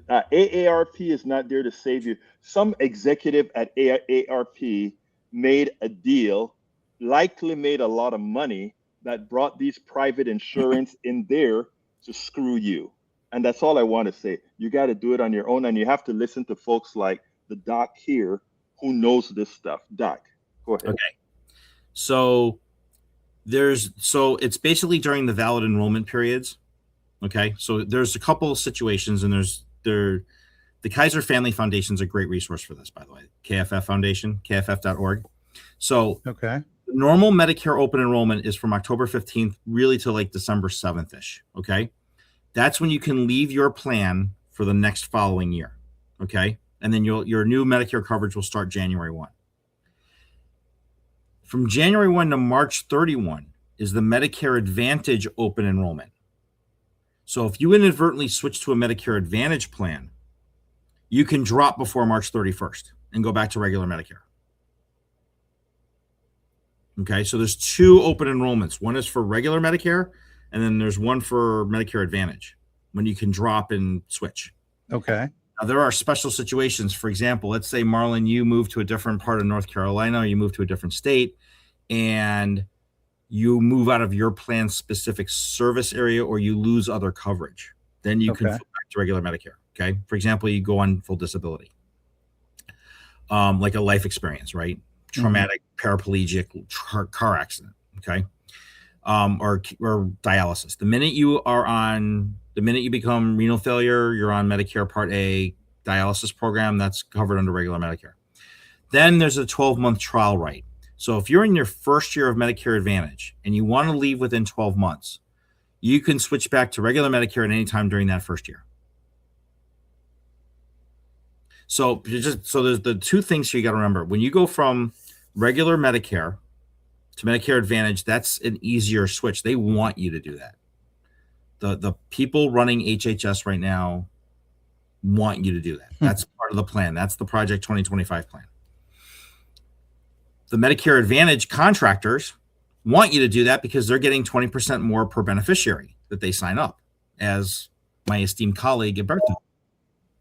[SPEAKER 2] AARP is not there to save you. Some executive at AARP made a deal, likely made a lot of money, that brought these private insurance in there to screw you. And that's all I want to say. You got to do it on your own, and you have to listen to folks like the doc here who knows this stuff. Doc, go ahead.
[SPEAKER 3] Okay. So it's basically during the valid enrollment periods. Okay. So there's a couple of situations, and the Kaiser Family Foundation is a great resource for this, by the way. KFF Foundation, kff.org. So
[SPEAKER 1] Okay.
[SPEAKER 3] normal Medicare open enrollment is from October 15th really to like December 7th ish. Okay. That's when you can leave your plan for the next following year. Okay. And then your new Medicare coverage will start January 1. From January 1 to March 31 is the Medicare Advantage open enrollment. So if you inadvertently switch to a Medicare Advantage plan, you can drop before March 31st and go back to regular Medicare. Okay, so there's two open enrollments. One is for regular Medicare, and then there's one for Medicare Advantage when you can drop and switch.
[SPEAKER 1] Okay.
[SPEAKER 3] Now, there are special situations. For example, let's say, Marlon, you move to a different part of North Carolina, or you move to a different state, and you move out of your plan's specific service area, or you lose other coverage. Then you can flip back to regular Medicare. Okay. For example, you go on full disability, like a life experience, right? Traumatic, paraplegic, car accident. Okay. Or dialysis. The minute you become renal failure, you're on Medicare Part A dialysis program. That's covered under regular Medicare. Then there's a 12-month trial right. So if you're in your first year of Medicare Advantage and you want to leave within 12 months, you can switch back to regular Medicare at any time during that first year. So there's the two things you got to remember. When you go from regular Medicare to Medicare Advantage, that's an easier switch. They want you to do that. The people running HHS right now want you to do that. That's part of the plan. That's the Project 2025 plan. The Medicare Advantage contractors want you to do that because they're getting 20% more per beneficiary that they sign up, as my esteemed colleague Alberto.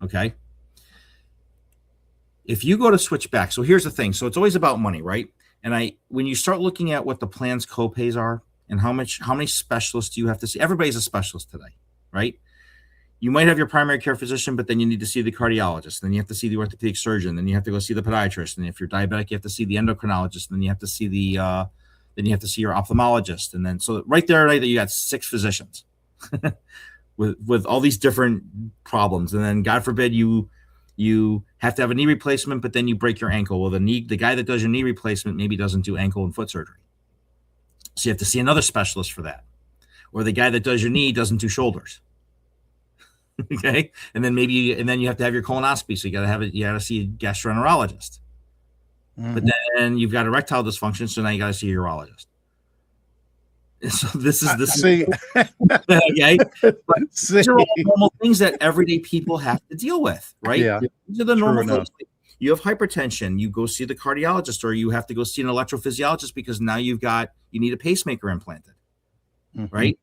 [SPEAKER 3] Okay. If you go to switch back, so here's the thing. So it's always about money, right? And when you start looking at what the plan's copays are and how many specialists do you have to see? Everybody's a specialist today, right? You might have your primary care physician, but then you need to see the cardiologist. Then you have to see the orthopedic surgeon. Then you have to go see the podiatrist. And if you're diabetic, you have to see the endocrinologist. And then you have to see then you have to see your ophthalmologist. And then so right there, right, you got 6 physicians with all these different problems. And then God forbid you have to have a knee replacement, but then you break your ankle. Well, the guy that does your knee replacement maybe doesn't do ankle and foot surgery. So you have to see another specialist for that. Or the guy that does your knee doesn't do shoulders. Okay. And then you have to have your colonoscopy. So you got to see a gastroenterologist. Mm-hmm. But then you've got erectile dysfunction. So now you got to see a urologist. So this is okay. But these are all normal things that everyday people have to deal with, right?
[SPEAKER 1] Yeah.
[SPEAKER 3] These are the normal things. You have hypertension, you go see the cardiologist, or you have to go see an electrophysiologist because now you need a pacemaker implanted, right?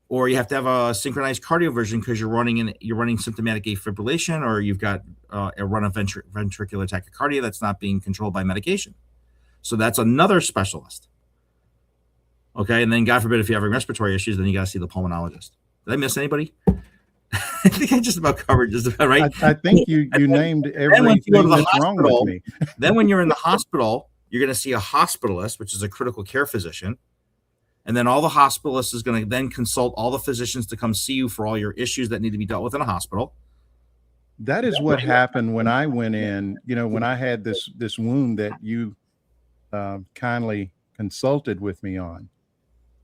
[SPEAKER 3] Or you have to have a synchronized cardioversion because you're running symptomatic afibrillation, or you've got a run of ventricular tachycardia that's not being controlled by medication. So that's another specialist. Okay, and then God forbid if you have respiratory issues, then you got to see the pulmonologist. Did I miss anybody? I think I just about covered just about right.
[SPEAKER 1] I think you named everything that's wrong with me.
[SPEAKER 3] Then when you're in the hospital, you're going to see a hospitalist, which is a critical care physician. And then all the hospitalist is going to then consult all the physicians to come see you for all your issues that need to be dealt with in a hospital.
[SPEAKER 1] That is what happened when I went in, when I had this wound that you kindly consulted with me on.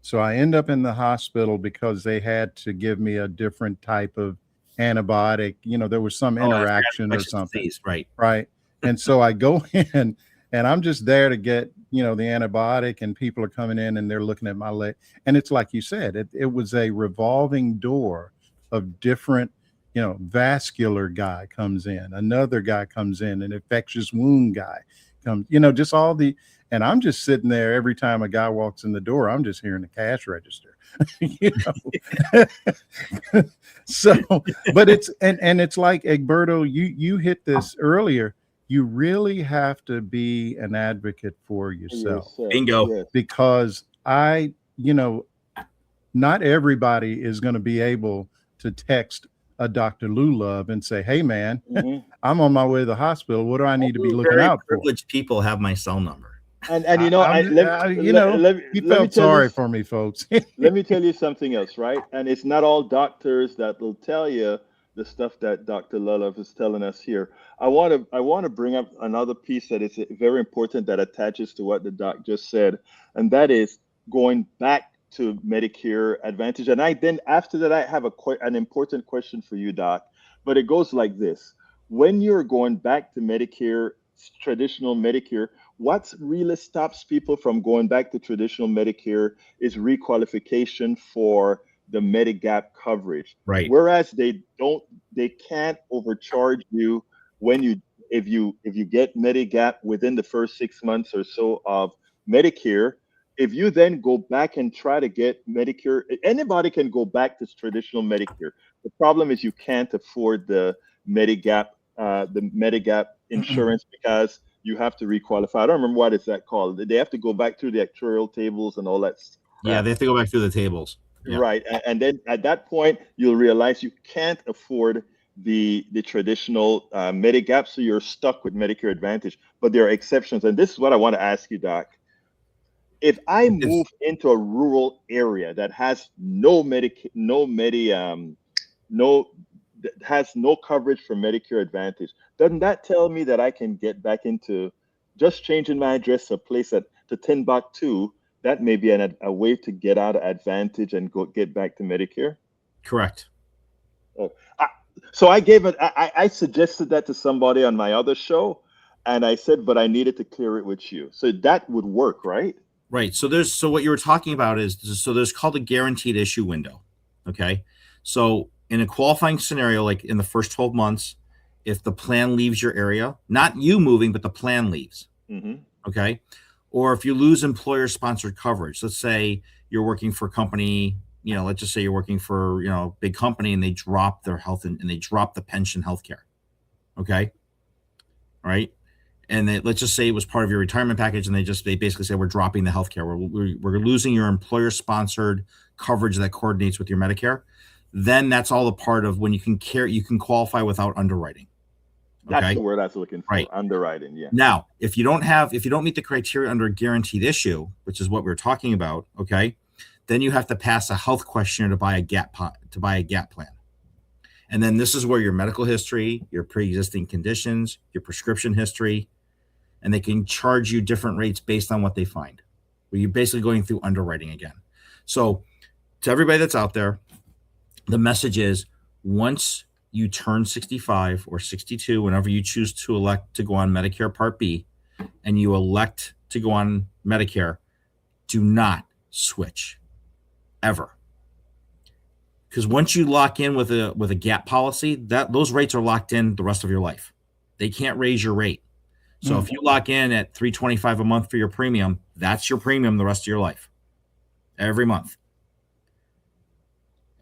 [SPEAKER 1] So I end up in the hospital because they had to give me a different type of antibiotic. There was some interaction or something.
[SPEAKER 3] Disease, right.
[SPEAKER 1] Right. And so I go in and I'm just there to get, the antibiotic, and people are coming in and they're looking at my leg. And it's like you said, it was a revolving door of different vascular guy comes in, another guy comes in, an infectious wound guy comes, just all the, and I'm just sitting there every time a guy walks in the door, I'm just hearing the cash register, So, but it's like Egberto, you hit this earlier. You really have to be an advocate for yourself.
[SPEAKER 3] Bingo.
[SPEAKER 2] Yes.
[SPEAKER 1] Because not everybody is going to be able to text a Dr. Lullove and say, "Hey, man, I'm on my way to the hospital. What do I need to be looking out for?"
[SPEAKER 3] Privileged people have my cell number.
[SPEAKER 2] And
[SPEAKER 1] he felt sorry for me, folks.
[SPEAKER 2] Let me tell you something else, right? And it's not all doctors that will tell you the stuff that Dr. Lullove is telling us here. I want to bring up another piece that is very important that attaches to what the doc just said, and that is going back to Medicare Advantage. And after that, I have an important question for you, Doc. But it goes like this: when you're going back to Medicare, traditional Medicare, what really stops people from going back to traditional Medicare is requalification for the Medigap coverage.
[SPEAKER 3] Right.
[SPEAKER 2] Whereas they can't overcharge you if you get Medigap within the first 6 months or so of Medicare. If you then go back and try to get Medicare, anybody can go back to traditional Medicare. The problem is you can't afford the Medigap insurance because you have to requalify. I don't remember what is that called. They have to go back through the actuarial tables and all that stuff.
[SPEAKER 3] Yeah, they have to go back through the tables. Yeah.
[SPEAKER 2] Right. And then at that point, you'll realize you can't afford the traditional Medigap, so you're stuck with Medicare Advantage. But there are exceptions. And this is what I want to ask you, Doc. If I move into a rural area that has has no coverage for Medicare Advantage, doesn't that tell me that I can get back into just changing my address to a place to Timbuktu? That may be a way to get out of Advantage and get back to Medicare?
[SPEAKER 3] Correct.
[SPEAKER 2] Oh, so I suggested that to somebody on my other show, and I said, but I needed to clear it with you. So that would work, right?
[SPEAKER 3] Right. So what you were talking about is, there's called a guaranteed issue window. Okay. So in a qualifying scenario, like in the first 12 months, if the plan leaves your area, not you moving, but the plan leaves. Okay. Or if you lose employer sponsored coverage, let's say you're working for a company, let's just say you're working for, a big company, and they drop their health and they drop the pension healthcare. Okay. All right. And let's just say it was part of your retirement package, and they basically say, we're dropping the healthcare. We're losing your employer sponsored coverage that coordinates with your Medicare. Then that's all a part of when you can qualify without underwriting.
[SPEAKER 2] Okay? That's the word I was looking for. Right. Underwriting. Yeah.
[SPEAKER 3] Now, if you don't meet the criteria under a guaranteed issue, which is what we're talking about, okay, then you have to pass a health questionnaire to buy a gap plan. And then this is where your medical history, your pre-existing conditions, your prescription history, and they can charge you different rates based on what they find. Where you're basically going through underwriting again. So to everybody that's out there, the message is, once you turn 65 or 62, whenever you choose to elect to go on Medicare Part B, and you elect to go on Medicare, do not switch ever. Because once you lock in with a gap policy, those rates are locked in the rest of your life. They can't raise your rate. So if you lock in at $325 a month for your premium, that's your premium the rest of your life, every month.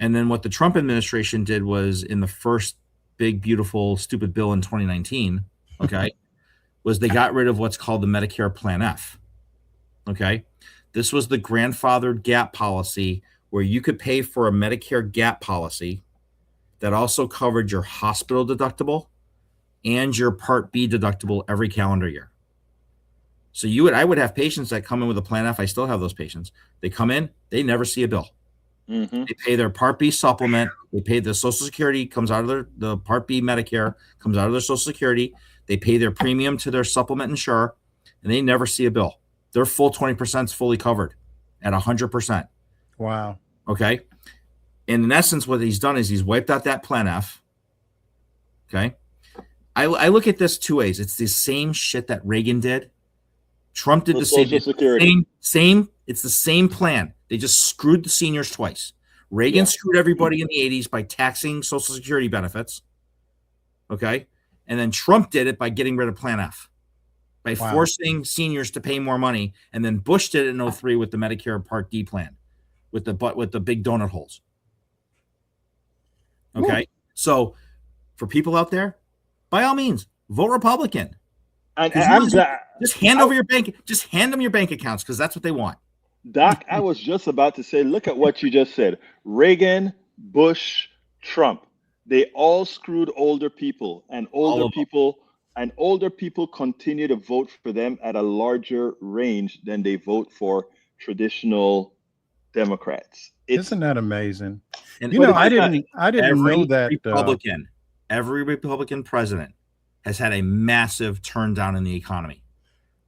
[SPEAKER 3] And then what the Trump administration did was, in the first big, beautiful, stupid bill in 2019, okay, was they got rid of what's called the Medicare Plan F. Okay. This was the grandfathered gap policy where you could pay for a Medicare gap policy that also covered your hospital deductible and your Part B deductible every calendar year. So I would have patients that come in with a Plan F. I still have those patients. They come in, they never see a bill. They pay their Part B supplement. They pay the Social Security, comes out of the Part B Medicare, comes out of their Social Security. They pay their premium to their supplement insurer, and they never see a bill. Their full 20% is fully covered at 100%.
[SPEAKER 1] Wow.
[SPEAKER 3] Okay. And in essence, what he's done is he's wiped out that Plan F. Okay. I look at this two ways. It's the same shit that Reagan did. Trump did the same.
[SPEAKER 2] Social Security.
[SPEAKER 3] Same. It's the same plan. They just screwed the seniors twice. Reagan screwed everybody in the 80s by taxing Social Security benefits. Okay. And then Trump did it by getting rid of Plan F, by forcing seniors to pay more money. And then Bush did it in 03 with the Medicare Part D plan, with the big donut holes. Okay. Ooh. So for people out there, by all means, vote Republican.
[SPEAKER 2] And I'm glad.
[SPEAKER 3] Just hand over your bank. Just hand them your bank accounts, because that's what they want.
[SPEAKER 2] Doc, I was just about to say, look at what you just said. Reagan, Bush, Trump. They all screwed older people, and older people continue to vote for them at a larger range than they vote for traditional Democrats.
[SPEAKER 1] Isn't that amazing? And I didn't know that
[SPEAKER 3] every Republican president has had a massive turn down in the economy.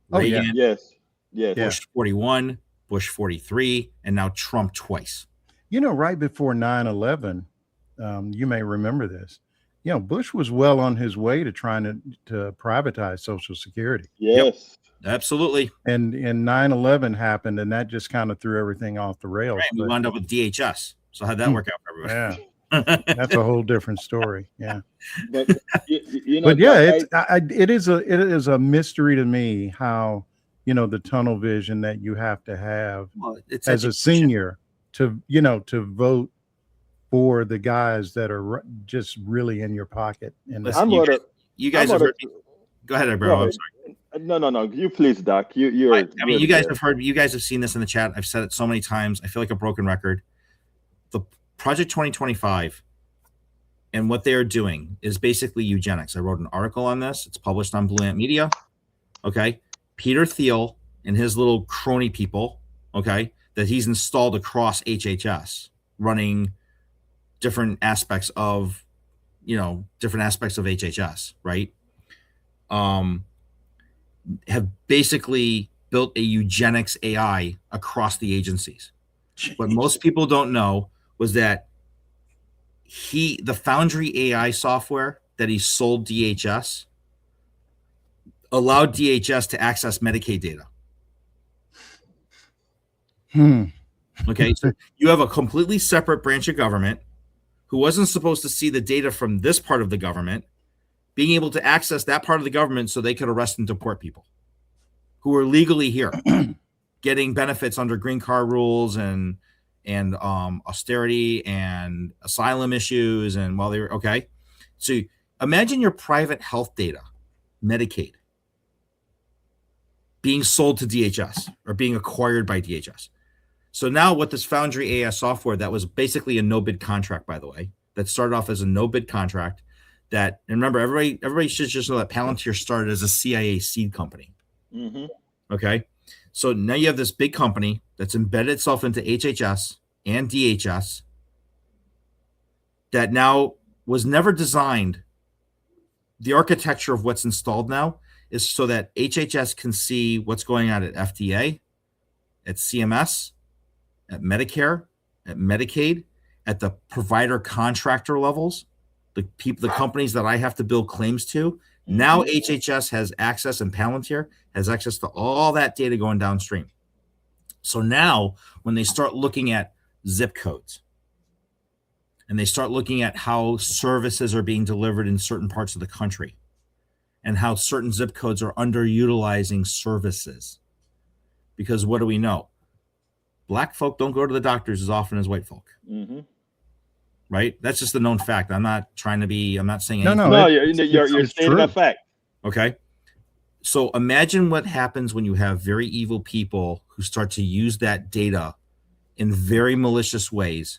[SPEAKER 3] Reagan,
[SPEAKER 2] yes.
[SPEAKER 3] Bush 41, Bush 43, and now Trump twice.
[SPEAKER 1] Right before 9/11, you may remember this. Bush was well on his way to trying to privatize Social Security.
[SPEAKER 2] Yes.
[SPEAKER 3] Yep, absolutely.
[SPEAKER 1] And 9/11 happened, and that just kind of threw everything off the rails.
[SPEAKER 3] Right, we wound up with DHS. So how'd that work out for everybody?
[SPEAKER 1] Yeah. That's a whole different story. Yeah.
[SPEAKER 2] But
[SPEAKER 1] it is a mystery to me how, the tunnel vision that you have to have as a senior to vote for the guys that are just really in your pocket. And
[SPEAKER 3] listen, you guys have heard me. Go ahead, bro. I'm sorry.
[SPEAKER 2] No. You please, Doc. You guys have heard.
[SPEAKER 3] You guys have seen this in the chat. I've said it so many times. I feel like a broken record. The Project 2025 and what they are doing is basically eugenics. I wrote an article on this. It's published on Blue Ant Media. Okay. Peter Thiel and his little crony people, okay, that he's installed across HHS, running different aspects of HHS, right? Have basically built a eugenics AI across the agencies. Jeez. What most people don't know was that the Foundry AI software that he sold DHS allowed DHS to access Medicaid data. Okay, so you have a completely separate branch of government who wasn't supposed to see the data from this part of the government, being able to access that part of the government so they could arrest and deport people who are legally here, getting benefits under green card rules and austerity and asylum issues. And while they were okay. So imagine your private health data, Medicaid, being sold to DHS or being acquired by DHS. So now what this Foundry AI software that was basically a no-bid contract, by the way, that started off as a no-bid contract that, and remember, everybody should just know that Palantir started as a CIA seed company.
[SPEAKER 2] Mm-hmm.
[SPEAKER 3] Okay. So now you have this big company that's embedded itself into HHS and DHS that now was never designed. The architecture of what's installed now is so that HHS can see what's going on at FDA, at CMS, at Medicare, at Medicaid, at the provider contractor levels, the companies that I have to build claims to. Now HHS has access, and Palantir has access to all that data going downstream. So now when they start looking at zip codes and they start looking at how services are being delivered in certain parts of the country and how certain zip codes are underutilizing services, because what do we know? Black folk don't go to the doctors as often as white folk.
[SPEAKER 2] Mm-hmm.
[SPEAKER 3] Right? That's just a known fact. I'm not saying anything.
[SPEAKER 2] No, you're stating a fact.
[SPEAKER 3] Okay. So imagine what happens when you have very evil people who start to use that data in very malicious ways.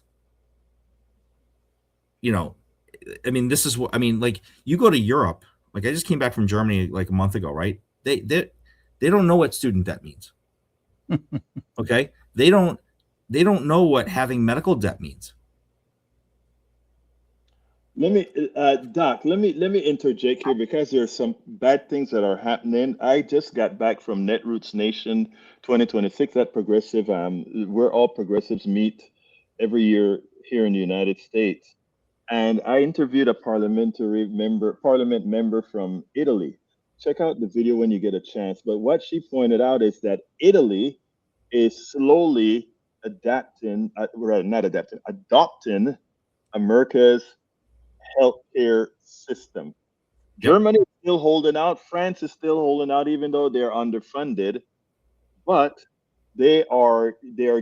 [SPEAKER 3] This is what, like you go to Europe, like I just came back from Germany like a month ago, right? They don't know what student debt means. Okay. They don't know what having medical debt means.
[SPEAKER 2] Let me, Doc, let me interject here because there's some bad things that are happening. I just got back from Netroots Nation 2026 at Progressive. Where all progressives meet every year here in the United States. And I interviewed a parliament member from Italy. Check out the video when you get a chance. But what she pointed out is that Italy is slowly adopting America's healthcare system.
[SPEAKER 3] Yep.
[SPEAKER 2] Germany is still holding out. France is still holding out, even though they're underfunded. But they are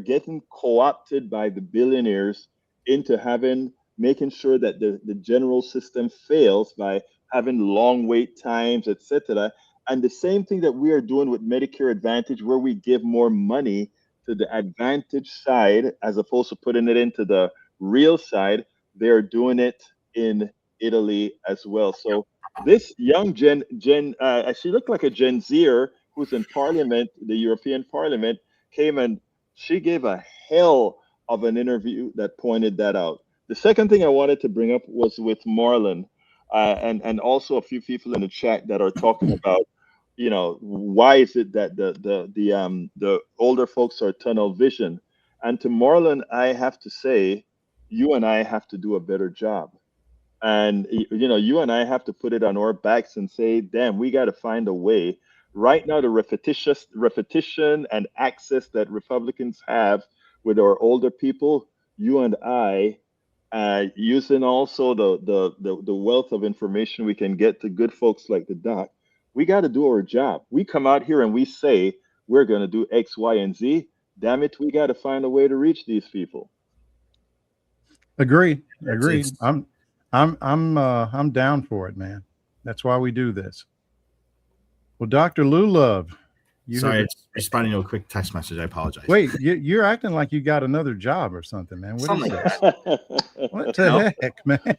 [SPEAKER 2] getting co-opted by the billionaires into having making sure that the general system fails by having long wait times, etc. And the same thing that we are doing with Medicare Advantage, where we give more money to the Advantage side as opposed to putting it into the real side, they're doing it in Italy as well. So this young she looked like a Gen Zer who's in Parliament, the European Parliament, came and she gave a hell of an interview that pointed that out. The second thing I wanted to bring up was with Marlon, and also a few people in the chat that are talking about, why is it that the older folks are tunnel vision? And to Marlon, I have to say, you and I have to do a better job. And you and I have to put it on our backs and say, damn, we got to find a way. Right now, the repetition and access that Republicans have with our older people, you and I, using also the wealth of information we can get to good folks like the doc, we got to do our job. We come out here and we say we're going to do X, Y, and Z. Damn it, we got to find a way to reach these people.
[SPEAKER 1] Agreed.
[SPEAKER 3] It's-
[SPEAKER 1] I'm down for it, man. That's why we do this. Well, Dr. Lullove,
[SPEAKER 3] Sorry, it's responding to a quick text message. I apologize.
[SPEAKER 1] wait, you're acting like you got another job or something, man. What
[SPEAKER 3] Something
[SPEAKER 1] is
[SPEAKER 3] like
[SPEAKER 1] this? What the heck, man?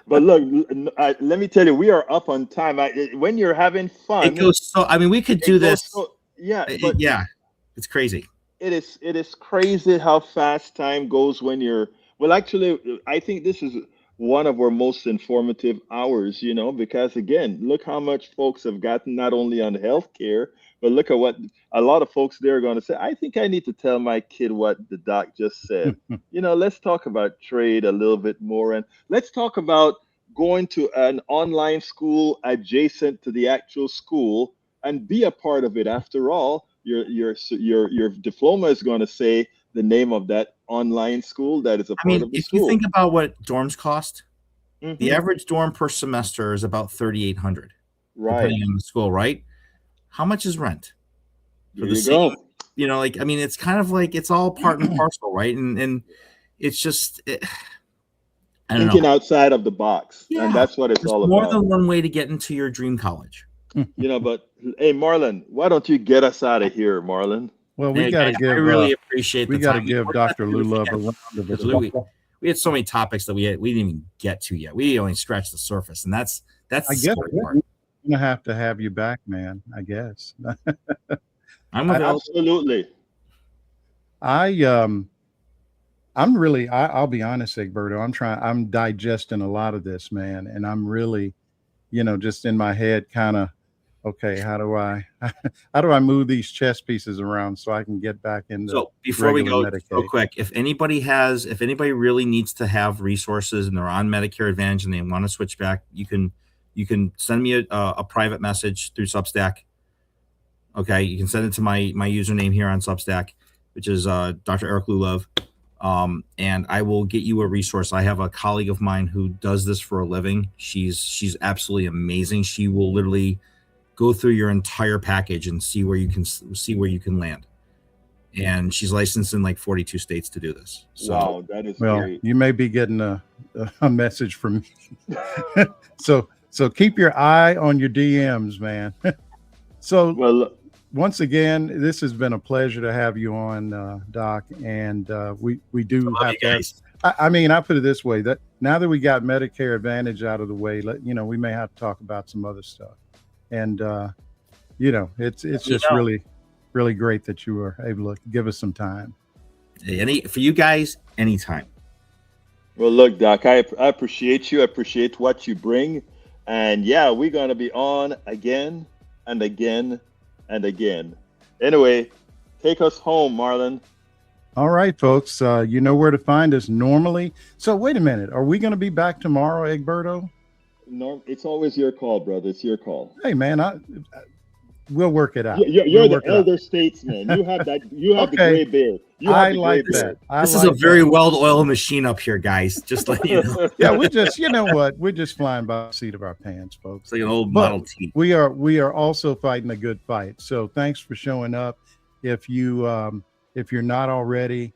[SPEAKER 2] But look, let me tell you, we are up on time. When you're having fun,
[SPEAKER 3] It goes so. I mean, we could do this.
[SPEAKER 2] Yeah, but
[SPEAKER 3] Yeah, it's crazy.
[SPEAKER 2] it is crazy how fast time goes when you're. Well, actually, I think this is one of our most informative hours. Because again, look how much folks have gotten not only on healthcare, but look at what a lot of folks there are going to say. I think I need to tell my kid what the doc just said. Let's talk about trade a little bit more, and let's talk about going to an online school adjacent to the actual school and be a part of it. After all, your diploma is going to say the name of that online school that is a part of the
[SPEAKER 3] if
[SPEAKER 2] school.
[SPEAKER 3] you think about what dorms cost,
[SPEAKER 2] Mhm.
[SPEAKER 3] the average dorm per semester is about $3,800,
[SPEAKER 2] Right.
[SPEAKER 3] depending on the school, right? How much is rent?
[SPEAKER 2] There you go.
[SPEAKER 3] It's kind of like it's all part and parcel, right? And it's just, I don't
[SPEAKER 2] Thinking
[SPEAKER 3] know.
[SPEAKER 2] outside of the box,
[SPEAKER 3] Yeah,
[SPEAKER 2] and that's what it's
[SPEAKER 3] There's
[SPEAKER 2] all
[SPEAKER 3] more
[SPEAKER 2] about.
[SPEAKER 3] than one way to get into your dream college.
[SPEAKER 2] But hey, Marlon, why don't you get us out of here, Marlon?
[SPEAKER 1] Well, we
[SPEAKER 3] Hey,
[SPEAKER 1] got to
[SPEAKER 3] guys,
[SPEAKER 1] give.
[SPEAKER 3] I really appreciate
[SPEAKER 1] we
[SPEAKER 3] the
[SPEAKER 1] got to
[SPEAKER 3] time.
[SPEAKER 1] give
[SPEAKER 3] We're
[SPEAKER 1] Dr.
[SPEAKER 3] gonna do this
[SPEAKER 1] Lullove
[SPEAKER 3] again,
[SPEAKER 1] a round of
[SPEAKER 3] because
[SPEAKER 1] applause.
[SPEAKER 3] we had so many topics that we didn't even get to yet. We only scratched the surface, and that's
[SPEAKER 1] I
[SPEAKER 3] the
[SPEAKER 1] guess
[SPEAKER 3] scary
[SPEAKER 1] we're
[SPEAKER 3] part.
[SPEAKER 1] gonna have you back, man. I guess.
[SPEAKER 3] I'm available.
[SPEAKER 2] Absolutely.
[SPEAKER 1] I'm really. I'll be honest, Egberto. I'm digesting a lot of this, man, and I'm really, just in my head, kind of. Okay, how do I move these chess pieces around so I can get back into
[SPEAKER 3] So before we go,
[SPEAKER 1] regular
[SPEAKER 3] real
[SPEAKER 1] Medicaid?
[SPEAKER 3] quick, if anybody really needs to have resources and they're on Medicare Advantage and they want to switch back, you can send me a private message through Substack. Okay, you can send it to my username here on Substack, which is Dr. Eric Lullove, and I will get you a resource. I have a colleague of mine who does this for a living. She's absolutely amazing. She will literally go through your entire package and see where you can land. And she's licensed in like 42 states to do this. So,
[SPEAKER 2] wow, that is
[SPEAKER 1] Well,
[SPEAKER 2] great.
[SPEAKER 1] you may be getting a message from me. so keep your eye on your DMs, man. So
[SPEAKER 2] Well,
[SPEAKER 1] once again, this has been a pleasure to have you on, Doc. And we do
[SPEAKER 3] love
[SPEAKER 1] have
[SPEAKER 3] you
[SPEAKER 1] to have,
[SPEAKER 3] guys.
[SPEAKER 1] I mean, I put it this way, that now that we got Medicare Advantage out of the way, we may have to talk about some other stuff. And it's just really, really great that you were able to give us some time.
[SPEAKER 3] For you guys, anytime.
[SPEAKER 2] well, look, Doc, I appreciate you. I appreciate what you bring. And yeah, we're going to be on again and again and again. Anyway, take us home, Marlon.
[SPEAKER 1] All right, folks. You know where to find us normally. So wait a minute. Are we going to be back tomorrow, Egberto?
[SPEAKER 2] Norm, it's always your call, brother. It's your call.
[SPEAKER 1] Hey, man, we'll work it out.
[SPEAKER 2] You're
[SPEAKER 1] We'll
[SPEAKER 2] the
[SPEAKER 1] work it out.
[SPEAKER 2] elder statesman. You have that. You have the
[SPEAKER 1] Okay.
[SPEAKER 2] gray beard. You have
[SPEAKER 1] I
[SPEAKER 2] the
[SPEAKER 1] like
[SPEAKER 2] gray beard.
[SPEAKER 1] that.
[SPEAKER 3] This is a very well-oiled machine up here, guys. Just let you know.
[SPEAKER 1] Yeah, we just, you know what? We're just flying by the seat of our pants, folks.
[SPEAKER 3] It's like an old
[SPEAKER 1] But
[SPEAKER 3] Model T.
[SPEAKER 1] we are also fighting a good fight. So thanks for showing up. If you're not already,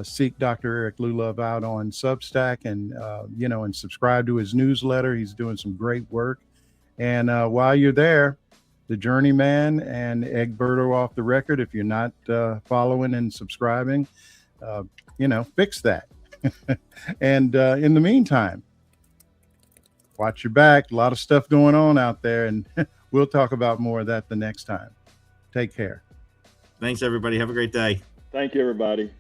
[SPEAKER 1] seek Dr. Eric Lullove out on Substack and and subscribe to his newsletter. He's doing some great work. And while you're there, the Journeyman and Egberto Off the Record, if you're not following and subscribing, fix that. And in the meantime, watch your back. A lot of stuff going on out there, and we'll talk about more of that the next time. Take care.
[SPEAKER 3] Thanks, everybody. Have a great day.
[SPEAKER 2] Thank you, everybody.